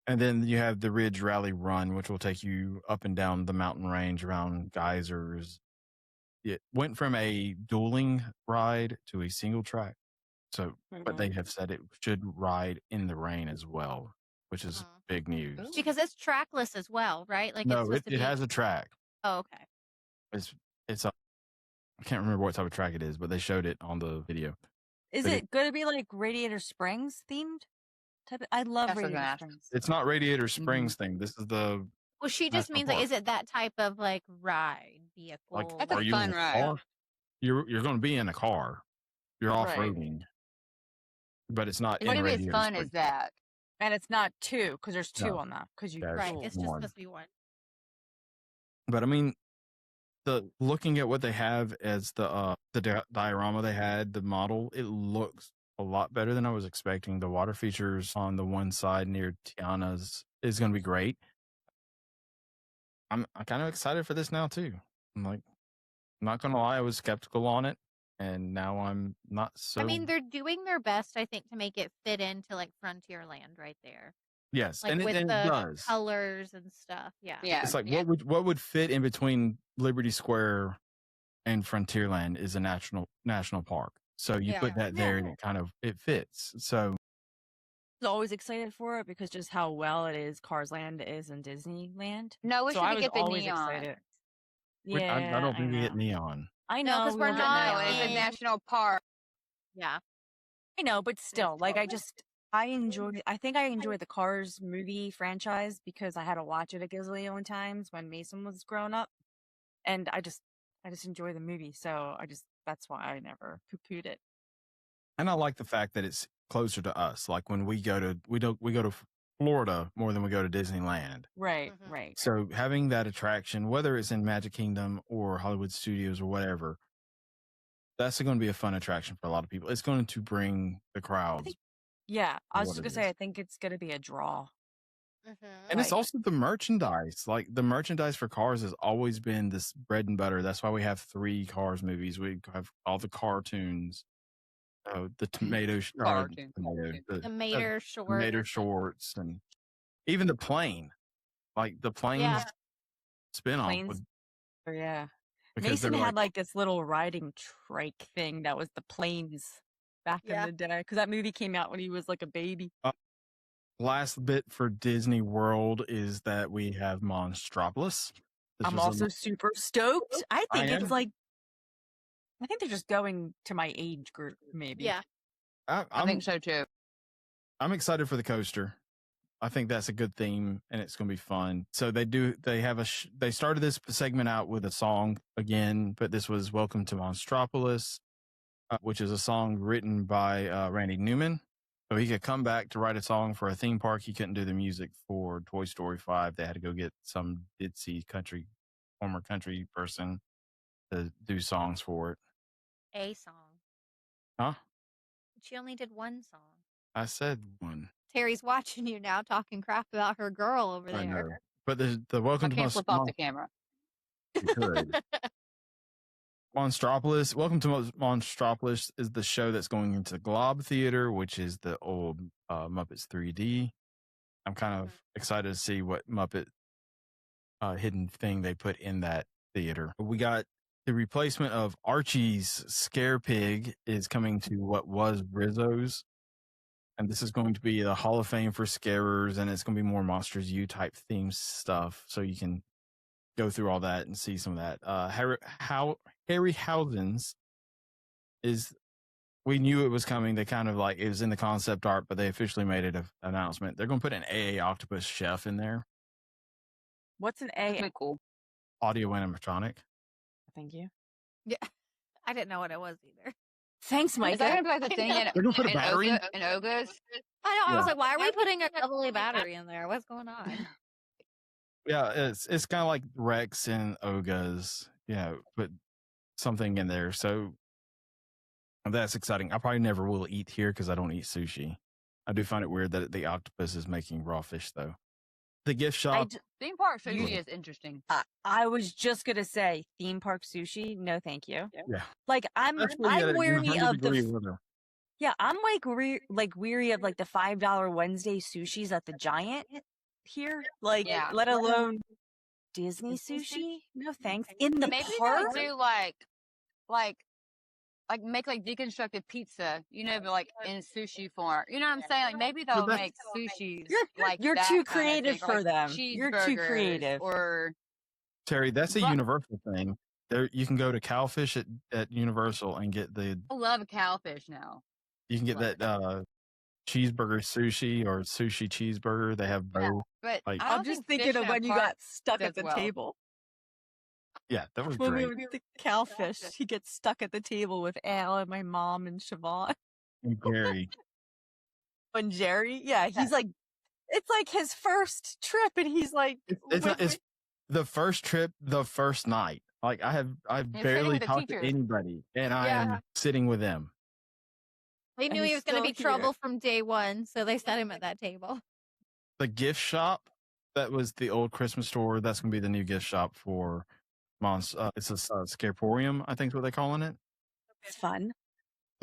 S2: And then you have the Ridge Rally Run, which will take you up and down the mountain range around geysers. It went from a dueling ride to a single track. So, but they have said it should ride in the rain as well, which is big news.
S3: Because it's trackless as well, right? Like,
S2: no, it has a track.
S3: Oh, okay.
S2: It's a, I can't remember what type of track it is, but they showed it on the video.
S4: Is it going to be like Radiator Springs themed? I love Radiator Springs.
S2: It's not Radiator Springs thing. This is the.
S3: Well, she just means like, is it that type of like ride vehicle?
S2: Like,
S5: that's a fun ride.
S2: You're going to be in a car. You're off-roading, but it's not.
S5: It's going to be as fun as that,
S4: and it's not 2 because there's 2 on that. Because you
S3: right, it's just supposed to be 1.
S2: But I mean, looking at what they have as the diorama they had, the model, it looks a lot better than I was expecting. The water features on the one side near Tiana's is going to be great. I'm kind of excited for this now too. I'm like, not going to lie, I was skeptical on it, and now I'm not so.
S3: I mean, they're doing their best, I think, to make it fit into like Frontierland right there.
S2: Yes,
S3: like
S2: and
S3: with
S2: it
S3: the
S2: does.
S3: colors and stuff. Yeah,
S2: It's like what would fit in between Liberty Square and Frontierland is a national park. So you put that there and it fits. So
S4: I was always excited for it because just how well it is Carsland is in Disneyland.
S5: No, we
S4: So
S5: should
S4: I was
S5: get the
S4: always
S5: neon.
S4: excited.
S2: I
S4: Yeah,
S2: don't
S4: I
S2: think we get
S4: know.
S2: neon.
S4: I
S3: No,
S4: know.
S3: 'cause
S4: we
S3: we're
S4: won't get
S3: not
S5: No,
S4: neon.
S5: it's a
S3: in-
S5: national park.
S3: Yeah.
S4: I know, but still, like I think I enjoy the Cars movie franchise because I had to watch it a gazillion times when Mason was growing up. And I just enjoy the movie. So that's why I never poo-pooed it.
S2: And I like the fact that it's closer to us. Like when we go to Florida more than we go to Disneyland.
S4: Right,
S3: Mhm.
S4: right.
S2: So having that attraction, whether it's in Magic Kingdom or Hollywood Studios or whatever, that's going to be a fun attraction for a lot of people. It's going to bring the crowds.
S4: Yeah, I was
S2: What
S4: just
S2: it
S4: gonna say,
S2: is.
S4: I think it's gonna be a draw.
S2: And it's
S4: Like-
S2: also the merchandise. Like the merchandise for Cars has always been this bread and butter. That's why we have 3 Cars movies. We have all the cartoons, the tomato,
S5: Cartoon.
S3: Tomato shorts.
S2: tomato shorts, and even the plane, like the planes spinoff.
S4: Planes. Yeah.
S2: Because
S4: Mason
S2: they're
S4: had like this little riding trike thing that was the planes back in the day. Because that movie came out when he was like a baby.
S2: Last bit for Disney World is that we have Monstropolis.
S4: I'm also super stoked. I think
S2: am.
S4: it's like, I think they're just going to my age group, maybe.
S3: Yeah.
S5: I think so too.
S2: I'm excited for the coaster. I think that's a good theme and it's going to be fun. So they started this segment out with a song again, but this was Welcome to Monstropolis, which is a song written by Randy Newman. So he could come back to write a song for a theme park. He couldn't do the music for Toy Story 5. They had to go get some ditzy former country person to do songs for it.
S3: A song.
S2: Huh?
S3: She only did one song.
S2: I said one.
S3: Terry's watching you now, talking crap about her girl over
S2: I know.
S3: there.
S2: But the Welcome
S5: I
S2: to
S5: can't flip off the camera.
S2: You could. Monstropolis. Welcome to Monstropolis is the show that's going into the Glob Theater, which is the old Muppets 3D. I'm kind of excited to see what Muppet hidden thing they put in that theater. We got the replacement of Archie's Scare Pig is coming to what was Rizzo's. And this is going to be the Hall of Fame for scarers, and it's going to be more Monsters U type theme stuff. So you can go through all that and see some of that. Harryhausen's we knew it was coming. They kind of like, it was in the concept art, but they officially made it an announcement. They're going to put an AA Octopus chef in there.
S4: What's an
S5: That's
S4: A?
S5: pretty cool.
S2: Audio animatronic.
S4: Thank you.
S3: Yeah. I didn't know what it was either.
S4: Thanks, Mike.
S5: Is that gonna be like the thing in
S2: They're going to put a battery.
S5: in Oga's?
S3: I know. I was
S2: Yeah.
S3: like, why are we putting a AA battery in there? What's going on?
S2: Yeah, it's kind of like Rex and Oga's, put something in there. So that's exciting. I probably never will eat here because I don't eat sushi. I do find it weird that the octopus is making raw fish, though. The gift shop.
S5: Theme park sushi is interesting.
S4: I was just gonna say theme park sushi. No, thank you.
S2: Yeah.
S4: Like I'm weary of the. Yeah, I'm like weary of like the $5 Wednesday sushis at the Giant here. Like, let alone Disney sushi. No thanks. In the
S5: Maybe
S4: park.
S5: they'll do like make like deconstructed pizza, but like in sushi form. You know what I'm saying? Like maybe they'll make sushis like
S4: You're
S5: that
S4: too
S5: kind of
S4: creative
S5: thing, or,
S4: for
S5: like,
S4: them. You're too
S5: cheeseburgers
S4: creative.
S5: Or
S2: Terry, that's a Universal thing. There, you can go to Cowfish at Universal and get
S5: I love a cowfish now.
S2: You can get that cheeseburger sushi or sushi cheeseburger. They have both.
S5: Yeah, but
S2: like,
S5: I don't
S4: I'm just
S5: think
S4: thinking
S5: fish
S4: of
S5: in a
S4: when you
S5: park
S4: got stuck at
S5: does
S4: the
S5: well.
S4: table.
S2: Yeah, that was
S4: When
S2: great.
S4: we were the Cowfish, he gets stuck at the table with Al and my mom and Siobhan.
S2: And Gary.
S4: And Jerry, yeah, he's like, it's like his first trip, and he's like,
S2: It's the first trip, the first night. Like I've
S5: sitting
S2: barely
S5: with the
S2: talked to
S5: teachers.
S2: anybody, and I am sitting with them.
S3: They
S4: And
S3: knew he
S4: he's
S3: was going to be
S4: still here.
S3: trouble from day one, so they set him at that table.
S2: The gift shop that was the old Christmas store. That's going to be the new gift shop for it's a Scarporium, I think is what they're calling it.
S4: it's fun.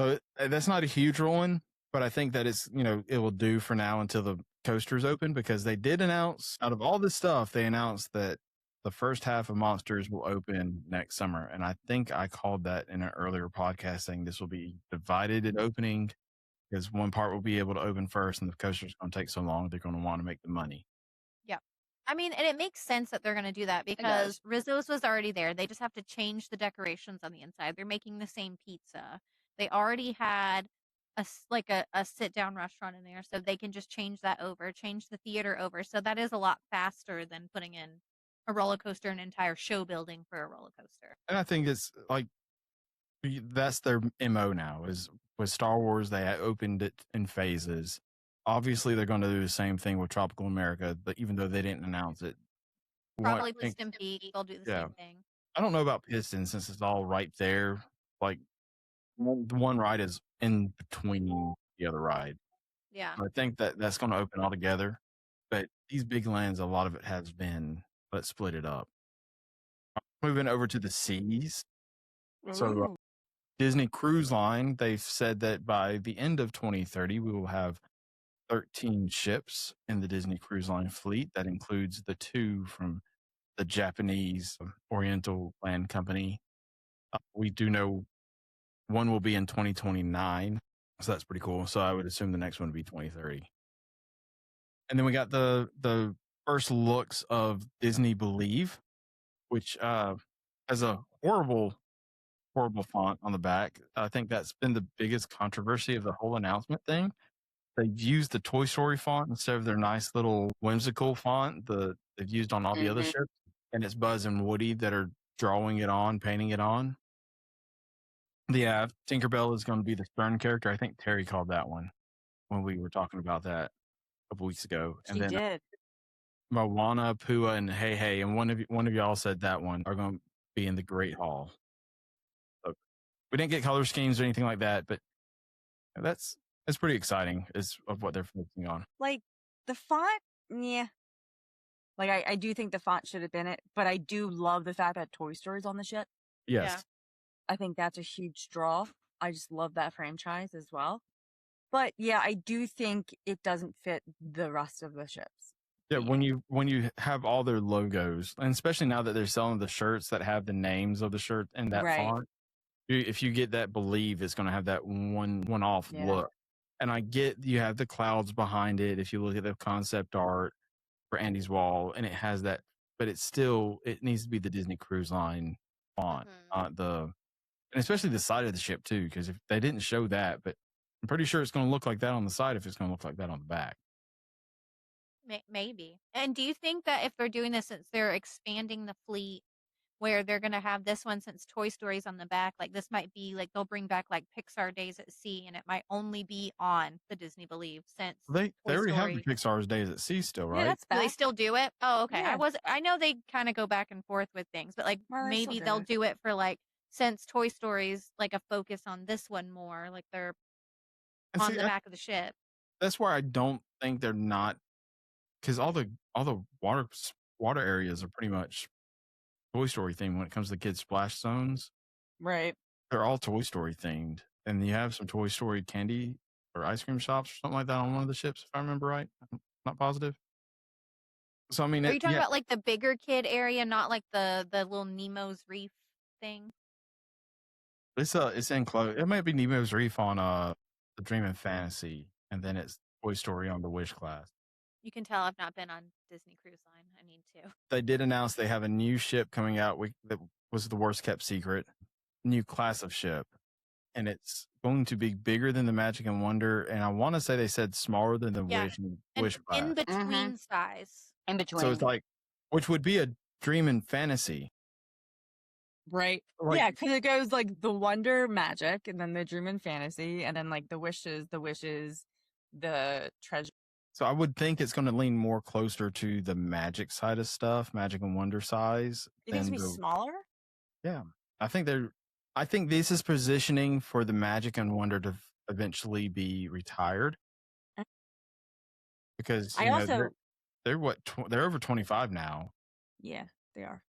S2: So that's not a huge one, but I think that it's, it will do for now until the coasters open, because they did announce, out of all this stuff, they announced that the first half of Monsters will open next summer. And I think I called that in an earlier podcast saying this will be divided in opening because one part will be able to open first and the coaster's going to take so long, they're going to want to make the money.
S3: Yeah. I mean, and it makes sense that they're going to do that because Rizzo's was already there. They just have to change the decorations on the inside. They're making the same pizza. They already had a sit down restaurant in there, so they can just change that over, change the theater over. So that is a lot faster than putting in a roller coaster, an entire show building for a roller coaster.
S2: And I think it's like that's their MO now is with Star Wars, they opened it in phases. Obviously, they're going to do the same thing with Tropical America, but even though they didn't announce it.
S3: Probably with Stampede, they'll do the same thing.
S2: I don't know about Piston since it's all right there. Like, the one ride is in between the other ride.
S3: Yeah.
S2: I think that's going to open all together. But these big lands, a lot of it has been, let's split it up. Moving over to the seas. So Disney Cruise Line, they've said that by the end of 2030, we will have 13 ships in the Disney Cruise Line fleet. That includes the 2 from the Japanese Oriental Land Company. We do know one will be in 2029, so that's pretty cool. So I would assume the next one would be 2030. And then we got the first looks of Disney Believe, which has a horrible font on the back. I think that's been the biggest controversy of the whole announcement thing. They've used the Toy Story font instead of their nice little whimsical font they've used on all the other ships. And it's Buzz and Woody that are drawing it on, painting it on. Yeah, Tinkerbell is going to be the Stern character. I think Terry called that one when we were talking about that a couple weeks ago. And
S4: She did.
S2: Moana, Pua, and Hey Hey, and one of y'all said that one are going to be in the Great Hall. So we didn't get color schemes or anything like that, but that's pretty exciting. Is of what they're focusing on.
S4: Like the font, yeah. Like I do think the font should have been it, but I do love the fact that Toy Story's on the ship.
S2: Yes.
S3: Yeah.
S4: I think that's a huge draw. I just love that franchise as well. But yeah, I do think it doesn't fit the rest of the ships.
S2: Yeah, when you have all their logos, and especially now that they're selling the shirts that have the names of the shirt in that font, if you get that Believe, it's going to have that one-off look. And I get you have the clouds behind it. If you look at the concept art for Andy's wall, and it has that, but it needs to be the Disney Cruise Line font, and especially the side of the ship too, because if they didn't show that, but I'm pretty sure it's going to look like that on the side if it's going to look like that on the back.
S3: Maybe. And do you think that if they're doing this, since they're expanding the fleet, where they're going to have this one, since Toy Story's on the back, like this might be like they'll bring back like Pixar Days at Sea, and it might only be on the Disney Believe since
S2: They already have the Pixar's Days at Sea still, right?
S4: Yeah, that's
S3: do they still do it? Oh, okay.
S4: Yeah.
S3: I know they kind of go back and forth with things, but like
S4: Well, they
S3: maybe
S4: still
S3: they'll
S4: do.
S3: do it for like, since Toy Story's like a focus on this one more, like they're
S2: And
S3: on
S2: see,
S3: the back of the ship.
S2: that's why I don't think they're not, because all the water areas are pretty much Toy Story themed when it comes to kids splash zones.
S4: Right.
S2: They're all Toy Story themed, and you have some Toy Story candy or ice cream shops or something like that on one of the ships, if I remember right. I'm not positive. So I mean,
S3: Are you talking about like the bigger kid area, not like the little Nemo's Reef thing?
S2: It's enclosed. It might be Nemo's Reef on the Dream and Fantasy, and then it's Toy Story on the Wish class.
S3: You can tell I've not been on Disney Cruise Line. I need to.
S2: They did announce they have a new ship coming out. That was the worst kept secret. New class of ship, and it's going to be bigger than the Magic and Wonder. And I want to say they said smaller than the Wish class.
S3: In between size.
S5: In between.
S2: So it's like, which would be a Dream and Fantasy.
S4: Right.
S2: Like,
S4: yeah, because it goes like the Wonder Magic, and then the Dream and Fantasy, and then like the Wishes, the Treasure.
S2: So I would think it's going to lean more closer to the Magic side of stuff, Magic and Wonder size.
S4: It needs to be smaller?
S2: Yeah. I think this is positioning for the Magic and Wonder to eventually be retired. Because they're they're over 25 now.
S4: Yeah, they are.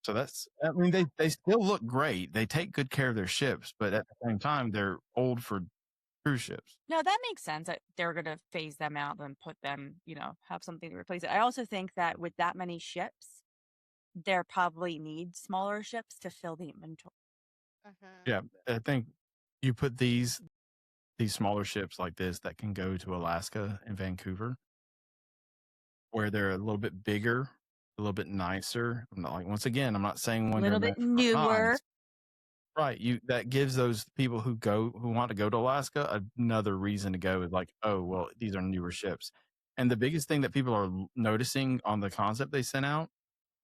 S2: So they still look great. They take good care of their ships, but at the same time, they're old for cruise ships.
S4: No, that makes sense that they're going to phase them out and put them, have something to replace it. I also think that with that many ships, there probably need smaller ships to fill the inventory.
S2: Yeah, I think you put these smaller ships like this that can go to Alaska and Vancouver, where they're a little bit bigger, a little bit nicer. I'm not like, once again, I'm not saying
S4: A
S2: one
S4: little bit newer.
S2: Right. That gives those people who want to go to Alaska another reason to go. Is like, oh, well, these are newer ships. And the biggest thing that people are noticing on the concept they sent out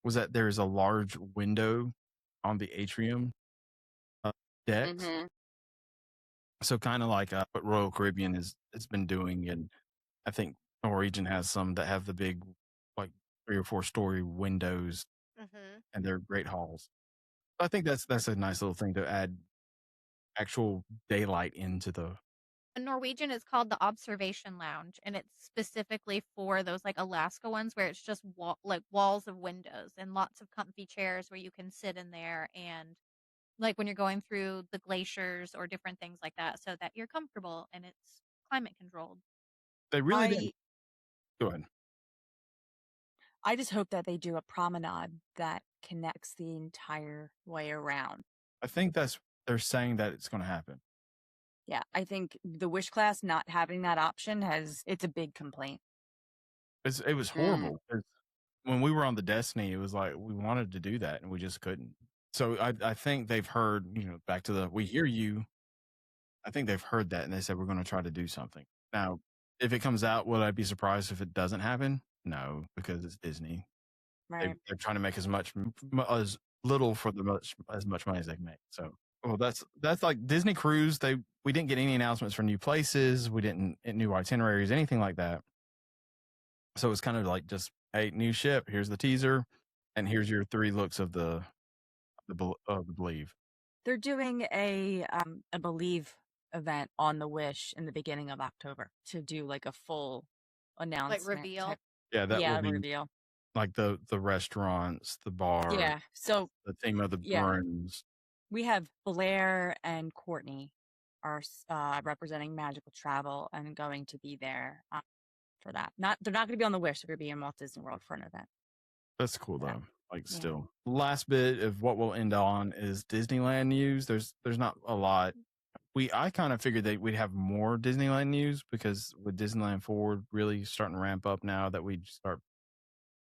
S2: was that there's a large window on the atrium decks.
S5: Mhm.
S2: So kind of like what Royal Caribbean has been doing, and I think Norwegian has some that have the big, like 3 or 4 story windows, and they're great halls. I think that's a nice little thing to add actual daylight into the.
S3: A Norwegian is called the Observation Lounge, and it's specifically for those like Alaska ones where it's just walls of windows and lots of comfy chairs where you can sit in there, and like when you're going through the glaciers or different things like that, so that you're comfortable and it's climate controlled.
S2: They really did. Go ahead.
S4: I just hope that they do a promenade that connects the entire way around.
S2: I think they're saying that it's going to happen.
S4: Yeah, I think the Wish class not having that option it's a big complaint.
S2: It was horrible. When we were on the Destiny, it was like we wanted to do that and we just couldn't. So I think they've heard, back to we hear you. I think they've heard that and they said we're going to try to do something. Now, if it comes out, will I be surprised if it doesn't happen? No, because it's Disney.
S4: Right.
S2: They're trying to make as little for as much money as they can make. So, well, that's like Disney Cruise. We didn't get any announcements for new places. We didn't new itineraries, anything like that. So it's kind of like just, hey, new ship. Here's the teaser, and here's your 3 looks of the Believe.
S4: They're doing a Believe event on the Wish in the beginning of October to do like a full announcement.
S3: Like reveal.
S2: Yeah, that will be
S4: reveal.
S2: Like the restaurants, the bar.
S4: Yeah. So
S2: the theme of the burns.
S4: We have Blair and Courtney are representing Magical Travel and going to be there for that. They're not going to be on the Wish. They're going to be in Walt Disney World for an event.
S2: That's cool though. Still, last bit of what we'll end on is Disneyland news. There's not a lot. I kind of figured that we'd have more Disneyland news because with Disneyland Forward really starting to ramp up now that we'd start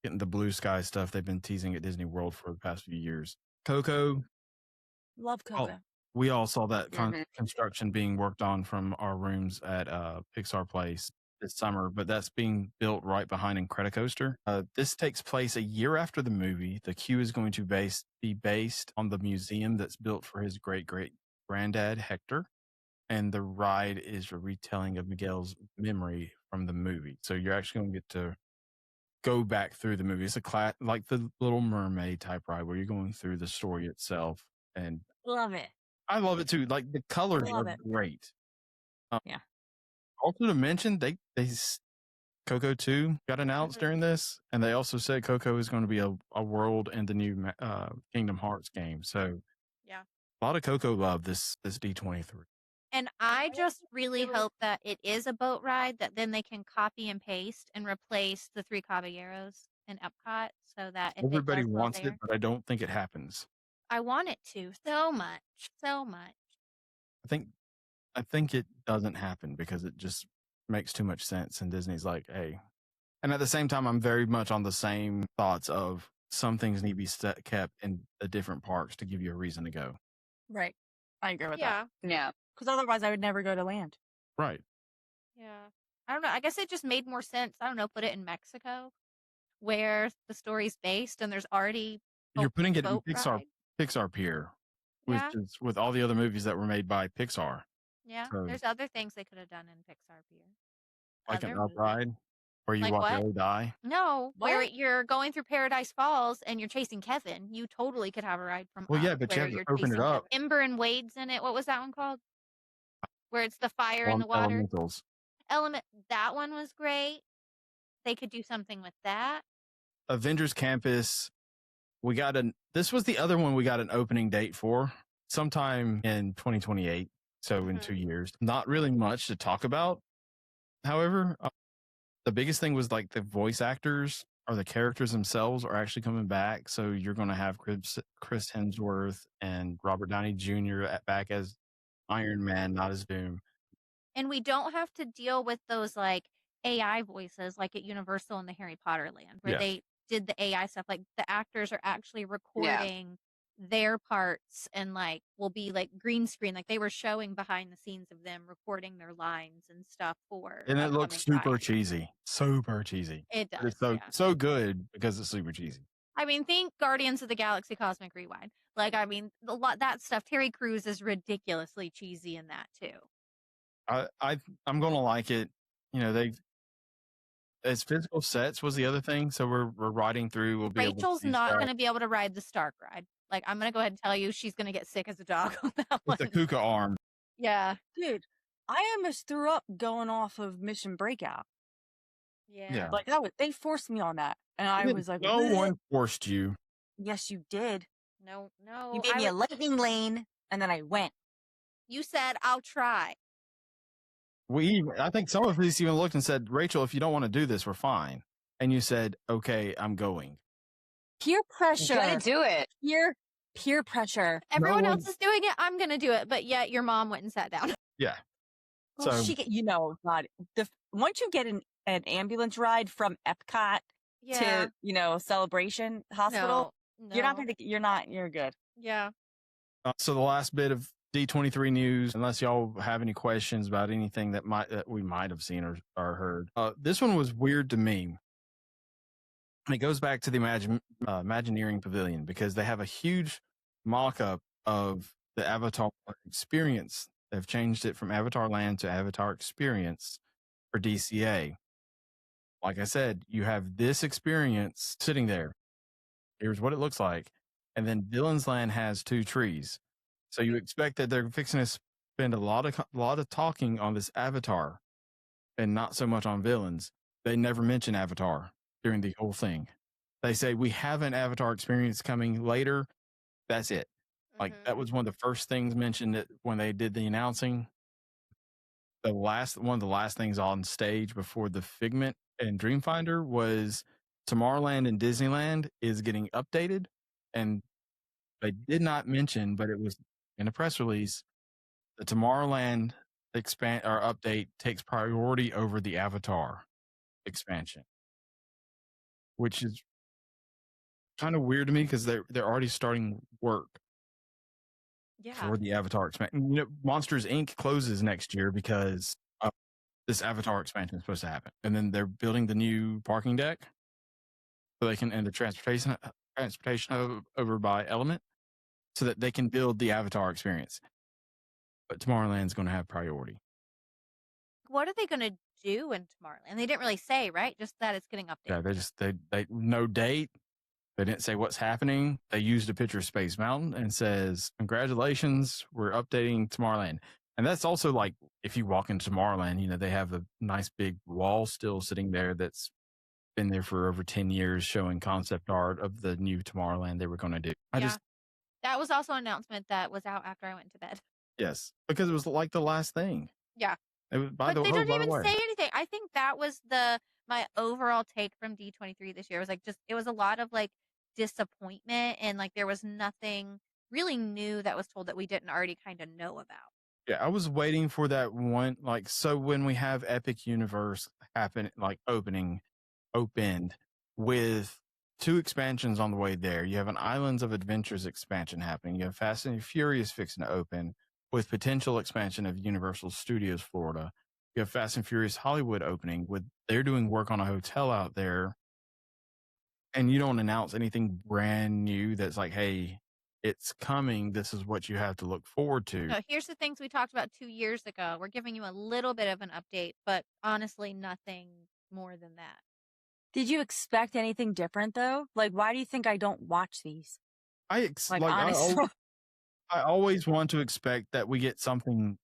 S2: getting the blue sky stuff they've been teasing at Disney World for the past few years. Coco.
S4: Love Coco.
S2: We all saw that construction being worked on from our rooms at Pixar Place this summer, but that's being built right behind Incredicoaster. This takes place a year after the movie. The queue is going to be based on the museum that's built for his great-great-granddad, Hector, and the ride is a retelling of Miguel's memory from the movie. So you're actually going to get to go back through the movie. It's like the Little Mermaid type ride where you're going through the story itself. And
S4: love it.
S2: I love it too. Like the colors are great.
S4: Yeah.
S2: Also to mention, they Coco 2 got announced during this, and they also said Coco is going to be a world in the new Kingdom Hearts game. So
S3: yeah,
S2: a lot of Coco love this D23.
S3: And I just really hope that it is a boat ride that then they can copy and paste and replace the 3 Caballeros in Epcot, so that
S2: everybody wants it, but I don't think it happens.
S3: I want it to so much.
S2: I think it doesn't happen because it just makes too much sense. And Disney's like, hey. And at the same time, I'm very much on the same thoughts of some things need to be kept in the different parks to give you a reason to go.
S4: Right. I agree with that.
S5: Yeah.
S4: Because otherwise I would never go to land.
S2: Right.
S3: Yeah. I don't know. I guess it just made more sense. I don't know. Put it in Mexico where the story's based and there's already
S2: you're putting it in Pixar Pier, with all the other movies that were made by Pixar.
S3: Yeah, so, there's other things they could have done in Pixar Pier.
S2: Like an up ride where you walk away die?
S3: No, where you're going through Paradise Falls and you're chasing Kevin. You totally could have a ride from
S2: Well, yeah, but you have to open it up.
S3: Ember and Wade's in it. What was that one called? Where it's the fire in the water.
S2: Elementals.
S3: That one was great. They could do something with that.
S2: Avengers Campus. This was the other one we got an opening date for sometime in 2028. So in 2 years, not really much to talk about. However, the biggest thing was like the voice actors the characters themselves are actually coming back. So you're going to have Chris Hemsworth and Robert Downey Jr. back as Iron Man, not as Doom.
S3: And we don't have to deal with those like AI voices like at Universal in the Harry Potter land where they did the AI stuff. Like the actors are actually recording their parts and like will be like green screen. Like they were showing behind the scenes of them recording their lines and stuff for.
S2: And it looks super cheesy. Super cheesy.
S3: It does.
S2: It's so good because it's super cheesy.
S3: I mean, think Guardians of the Galaxy Cosmic Rewind. Like, I mean, that stuff. Terry Crews is ridiculously cheesy in that too.
S2: I'm gonna like it. You know, as physical sets was the other thing. So we're riding through. We'll be
S3: Rachel's not going to be able to ride the Stark ride. Like, I'm going to go ahead and tell you, she's going to get sick as a dog on that one.
S2: With the Kuka arm.
S3: Yeah.
S4: Dude, I almost threw up going off of Mission Breakout.
S3: Yeah.
S4: Like, they forced me on that. And I was like,
S2: no one forced you.
S4: Yes, you did.
S3: No.
S4: You gave me a lightning lane, and then I went.
S3: You said, I'll try.
S2: I think some of us even looked and said, Rachel, if you don't want to do this, we're fine. And you said, okay, I'm going.
S4: Peer pressure.
S5: You gotta do it.
S4: Peer pressure.
S3: Everyone else is doing it. I'm going to do it. But yet your mom went and sat down.
S2: Yeah.
S4: Well, God, once you get an ambulance ride from Epcot to, Celebration Hospital,
S3: no.
S4: you're good.
S3: Yeah.
S2: So the last bit of D23 news, unless y'all have any questions about anything that we might have seen or heard. This one was weird to me. And it goes back to the Imagineering Pavilion because they have a huge mock-up of the Avatar experience. They've changed it from Avatar Land to Avatar Experience for DCA. Like I said, you have this experience sitting there. Here's what it looks like. And then Villains Land has 2 trees. So you expect that they're fixing to spend a lot of talking on this Avatar and not so much on villains. They never mention Avatar during the whole thing. They say, we have an Avatar experience coming later. That's it. Like that was one of the first things mentioned when they did the announcing. One of the last things on stage before the Figment and Dreamfinder was Tomorrowland and Disneyland is getting updated. And they did not mention, but it was in a press release, the Tomorrowland update takes priority over the Avatar expansion, which is kind of weird to me because they're already starting work for the Avatar expansion. Monsters Inc. closes next year because this Avatar expansion is supposed to happen, and then they're building the new parking deck so they can, and the transportation over by Element, so that they can build the Avatar experience. But Tomorrowland's going to have priority.
S3: What are they going to do in Tomorrowland? They didn't really say, right? Just that it's getting updated.
S2: Yeah, they no date. They didn't say what's happening. They used a picture of Space Mountain and says, congratulations, we're updating Tomorrowland. And that's also like, if you walk into Tomorrowland, they have a nice big wall still sitting there that's been there for over 10 years showing concept art of the new Tomorrowland they were going to do.
S3: That was also an announcement that was out after I went to bed.
S2: Yes, because it was like the last thing.
S3: Yeah.
S2: But
S3: they didn't even say anything. I think that was my overall take from D23 this year. It was like it was a lot of like disappointment and like there was nothing really new that was told that we didn't already kind of know about.
S2: Yeah, I was waiting for that one. Like, so when we have Epic Universe happen, like opened with 2 expansions on the way there. You have an Islands of Adventures expansion happening. You have Fast and Furious fixing to open with potential expansion of Universal Studios Florida. You have Fast and Furious Hollywood opening they're doing work on a hotel out there. And you don't announce anything brand new that's like, hey, it's coming. This is what you have to look forward to.
S3: No, here's the things we talked about 2 years ago. We're giving you a little bit of an update, but honestly, nothing more than that.
S4: Did you expect anything different though? Like, why do you think I don't watch these?
S2: I always want to expect that we get something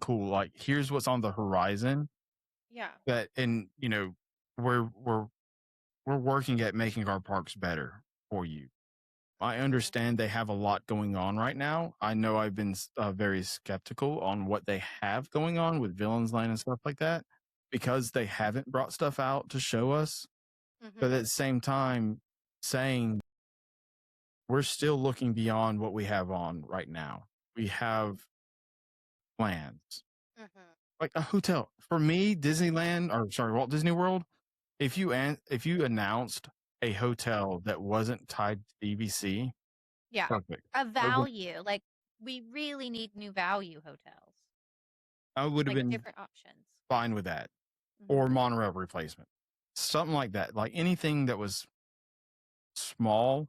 S2: cool. Like, here's what's on the horizon.
S3: Yeah.
S2: We're working at making our parks better for you. I understand they have a lot going on right now. I know I've been very skeptical on what they have going on with Villains Land and stuff like that because they haven't brought stuff out to show us. But at the same time, saying we're still looking beyond what we have on right now. We have plans. Like a hotel. For me, Walt Disney World, if you announced a hotel that wasn't tied to DVC,
S3: Yeah.
S2: perfect.
S3: A value. Like, we really need new value hotels.
S2: I would have
S3: Like
S2: been
S3: different options.
S2: fine with that. Or monorail replacement. Something like that. Like anything that was small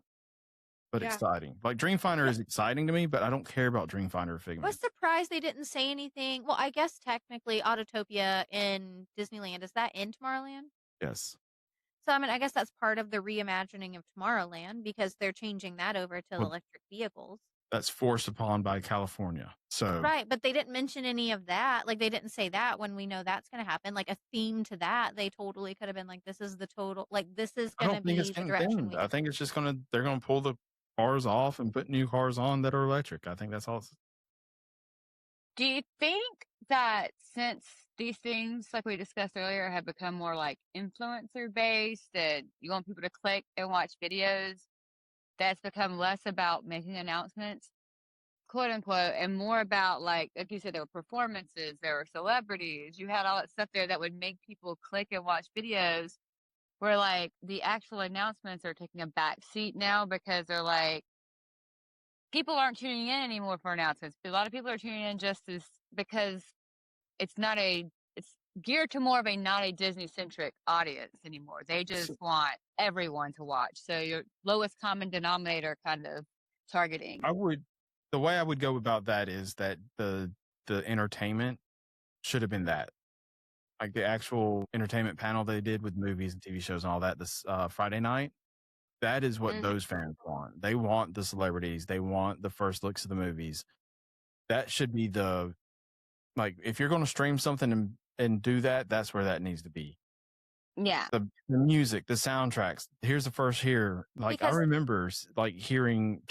S2: but exciting. Like Dreamfinder is exciting to me, but I don't care about Dreamfinder
S3: I
S2: Figment.
S3: was surprised they didn't say anything. Well, I guess technically Autotopia in Disneyland, is that in Tomorrowland?
S2: Yes.
S3: So, I mean, I guess that's part of the reimagining of Tomorrowland because they're changing that over to electric vehicles.
S2: That's forced upon by California. So
S3: Right, but they didn't mention any of that. Like, they didn't say that when we know that's going to happen. Like, a theme to that, they totally could have been like, this is the total, like, this is
S2: I
S3: going to
S2: don't think
S3: be
S2: it's
S3: the
S2: getting
S3: direction
S2: themed. I think it's just they're gonna pull the cars off and put new cars on that are electric. I think that's all.
S5: Do you think that since these things, like we discussed earlier, have become more like influencer based, that you want people to click and watch videos, that's become less about making announcements, quote unquote, and more about like you said, there were performances, there were celebrities, you had all that stuff there that would make people click and watch videos, where like the actual announcements are taking a back seat now because they're like, people aren't tuning in anymore for announcements. A lot of people are tuning in because it's geared to more of not a Disney centric audience anymore. They just want everyone to watch. So your lowest common denominator kind of targeting.
S2: The way I would go about that is that the entertainment should have been that. Like the actual entertainment panel they did with movies and TV shows and all that this Friday night. That is what those fans want. They want the celebrities. They want the first looks of the movies. That should be if you're going to stream something and do that, that's where that needs to be.
S5: Yeah.
S2: The music, the soundtracks. Here's the first here. Like I remember hearing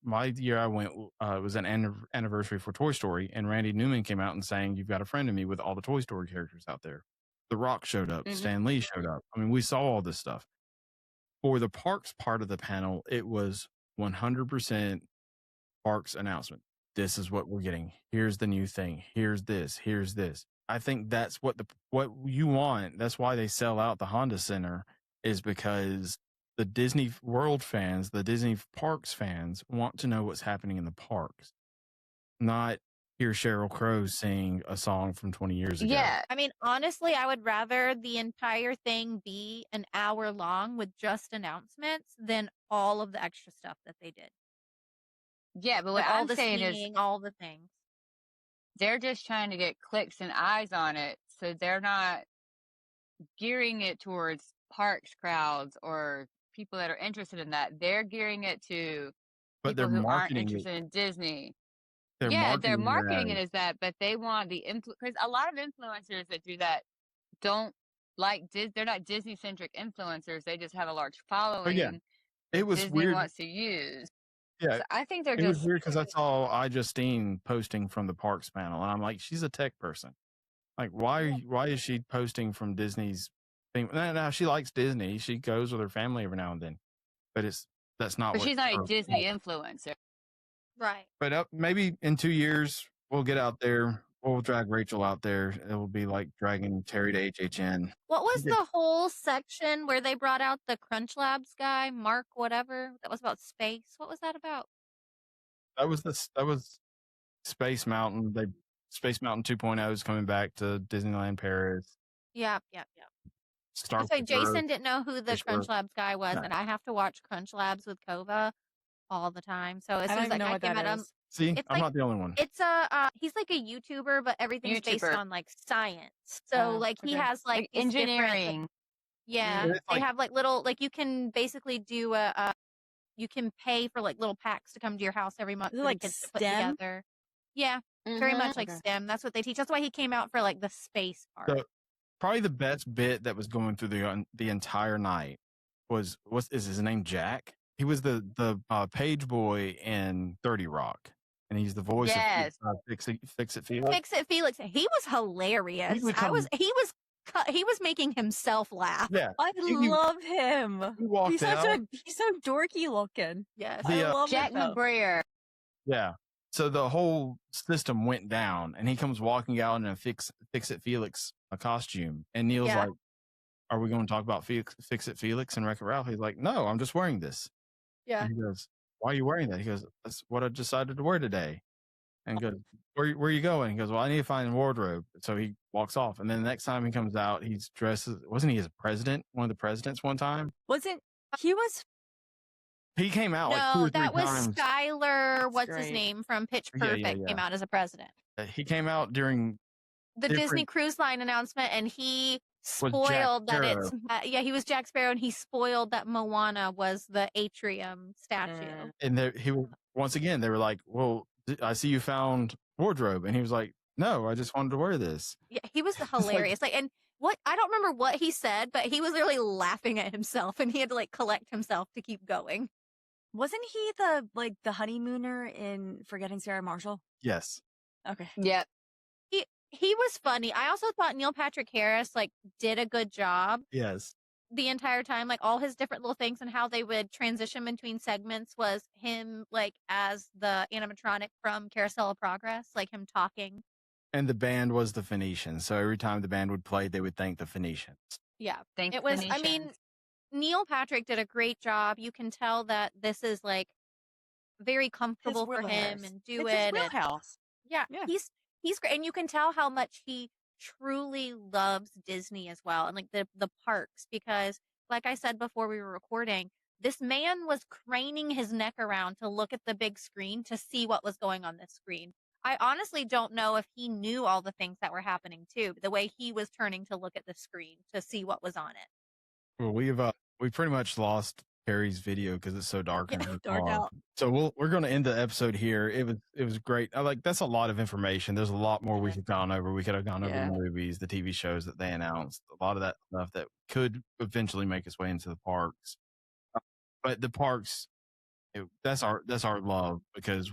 S2: my year I went, it was an anniversary for Toy Story, and Randy Newman came out and sang "You've Got a Friend in Me" with all the Toy Story characters out there. The Rock showed up. Stan Lee showed up. I mean, we saw all this stuff. For the parks part of the panel, it was 100% parks announcement. This is what we're getting. Here's the new thing. Here's this. Here's this. I think that's what you want. That's why they sell out the Honda Center, is because the Disney World fans, the Disney Parks fans want to know what's happening in the parks, not hear Sheryl Crow sing a song from 20 years ago.
S3: Yeah. I mean, honestly, I would rather the entire thing be an hour long with just announcements than all of the extra stuff that they did.
S5: Yeah, but what
S3: all
S5: I'm
S3: the
S5: saying
S3: singing,
S5: is
S3: all the things.
S5: They're just trying to get clicks and eyes on it. So they're not gearing it towards parks crowds or people that are interested in that. They're gearing it to people who aren't interested in Disney. They're marketing it as that, but they want because a lot of influencers that do that don't like they're not Disney centric influencers. They just have a large following.
S2: It was
S5: Disney
S2: weird.
S5: wants to use.
S2: Yeah,
S5: so I think they're
S2: it was weird because I saw Justine posting from the parks panel, and I'm like, she's a tech person. Like, why is she posting from Disney's thing? No, she likes Disney. She goes with her family every now and then, but that's not.
S5: But she's not a Disney influencer,
S3: right?
S2: But maybe in 2 years we'll get out there. We'll drag Rachel out there. It will be like dragging Terry to HHN.
S3: What was the whole section where they brought out the Crunch Labs guy, Mark whatever, that was about space? What was that about?
S2: That was Space Mountain. Space Mountain 2.0 is coming back to Disneyland Paris.
S3: Yeah.
S2: So
S3: Jason didn't know who the Crunch Labs guy was, and I have to watch Crunch Labs with Kova all the time. So as soon as I came at him,
S2: see, I'm not the only one.
S3: It's he's like a YouTuber, but everything's based on like science. So he has like
S5: engineering.
S3: They have like little you can basically do you can pay for like little packs to come to your house every month.
S4: Like
S3: kids
S4: STEM?
S3: put together. Yeah, very much like STEM. That's what they teach. That's why he came out for like the space part.
S2: So, probably the best bit that was going through the entire night is his name Jack? He was the page boy in 30 Rock, and he's the voice of Fix It Felix.
S3: Fix It Felix. He was hilarious. He was He was making himself laugh.
S2: Yeah.
S4: I love him.
S2: He walked
S4: He's
S2: out.
S4: he's so dorky looking.
S3: Yes.
S4: I love
S5: Jack
S4: it though.
S5: McBrayer.
S2: Yeah. So the whole system went down, and he comes walking out in a Fix-It Felix costume, and Neil's
S3: Yeah.
S2: like, "Are we going to talk about Fix-It Felix and Wreck-It Ralph?" He's like, "No, I'm just wearing this."
S3: Yeah.
S2: And he goes, "Why are you wearing that?" He goes, "That's what I decided to wear today." And he goes, where are you going? He goes, "Well, I need to find a wardrobe." So he walks off, and then the next time he comes out, he's dressed as, wasn't he as a president? One of the presidents one time.
S4: He was
S2: He came out like 2
S3: No,
S2: or 3
S3: that was
S2: times.
S3: Skylar, what's his
S4: great.
S3: name, from Pitch
S2: Yeah,
S3: Perfect,
S2: yeah.
S3: came out as a president.
S2: He came out during
S3: The Disney Cruise Line announcement, and he
S2: Was Jack
S3: spoiled that
S2: Sparrow.
S3: it's he was Jack Sparrow, and he spoiled that Moana was the atrium statue.
S2: And he was, once again, they were like, "Well, I see you found wardrobe," and he was like, "No, I just wanted to wear this."
S3: Yeah, he was hilarious. And what, I don't remember what he said, but he was literally laughing at himself, and he had to like collect himself to keep going.
S4: Wasn't he the honeymooner in Forgetting Sarah Marshall?
S2: Yes.
S4: Okay.
S5: Yep.
S3: He was funny. I also thought Neil Patrick Harris like did a good job
S2: Yes.
S3: the entire time. Like all his different little things and how they would transition between segments was him like as the animatronic from Carousel of Progress, like him talking.
S2: And the band was the Phoenicians. So every time the band would play, they would thank the Phoenicians.
S3: Yeah.
S5: Thank
S3: It was, I
S5: Phoenicians.
S3: mean, Neil Patrick did a great job. You can tell that this is like very comfortable for him and do
S4: it's
S3: it.
S4: His
S3: and-
S4: wheelhouse.
S3: yeah,
S4: Yeah.
S3: he's great, and you can tell how much he truly loves Disney as well, and like the parks, because like I said before we were recording, this man was craning his neck around to look at the big screen to see what was going on this screen. I honestly don't know if he knew all the things that were happening too, but the way he was turning to look at the screen to see what was on it.
S2: Well, we pretty much lost Carrie's video because it's so dark in her
S4: Dark
S2: car.
S4: out.
S2: So we're going to end the episode here. It was great. That's a lot of information. There's a lot more we could have gone over. We could have gone over the movies, the TV shows that they announced, a lot of that stuff that could eventually make its way into the parks. But the parks, that's our love, because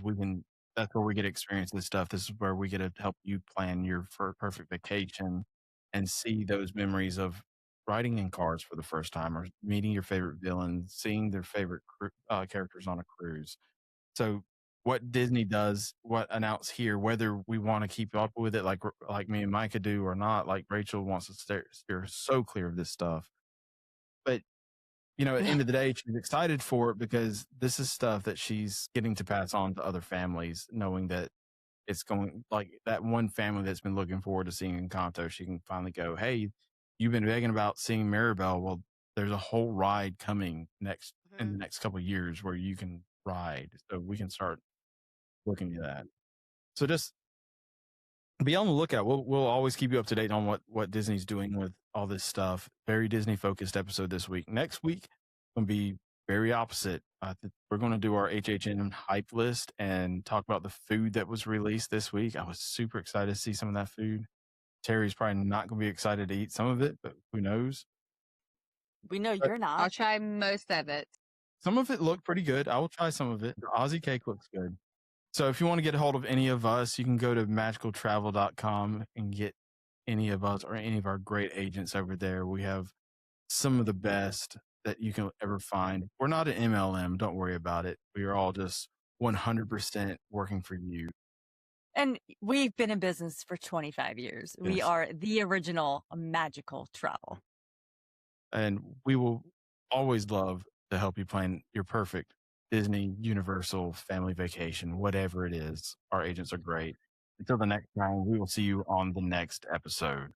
S2: that's where we get to experience this stuff. This is where we get to help you plan your perfect vacation and see those memories of riding in cars for the first time, or meeting your favorite villain, seeing their favorite characters on a cruise. So what Disney does, what announced here, whether we want to keep up with it like me and Micah do or not, like Rachel wants to steer so clear of this stuff. But at the end of the day, she's excited for it because this is stuff that she's getting to pass on to other families, knowing that it's going, like that one family that's been looking forward to seeing Encanto, she can finally go, "Hey, you've been begging about seeing Mirabelle. Well, there's a whole ride coming in the next couple of years where you can ride." So we can start looking at that. So just be on the lookout. We'll always keep you up to date on what Disney's doing with all this stuff. Very Disney focused episode this week. Next week going to be very opposite. We're going to do our HHN hype list and talk about the food that was released this week. I was super excited to see some of that food. Terry's probably not going to be excited to eat some of it, but who knows?
S4: We know you're not.
S5: I'll try most of it.
S2: Some of it looked pretty good. I will try some of it. The Aussie cake looks good. So if you want to get a hold of any of us, you can go to magicaltravel.com and get any of us or any of our great agents over there. We have some of the best that you can ever find. We're not an MLM. Don't worry about it. We are all just 100% working for you.
S4: And we've been in business for 25 years.
S2: Yes.
S4: We are the original Magical Travel.
S2: And we will always love to help you plan your perfect Disney, Universal, family vacation, whatever it is. Our agents are great. Until the next time, we will see you on the next episode.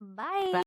S3: Bye.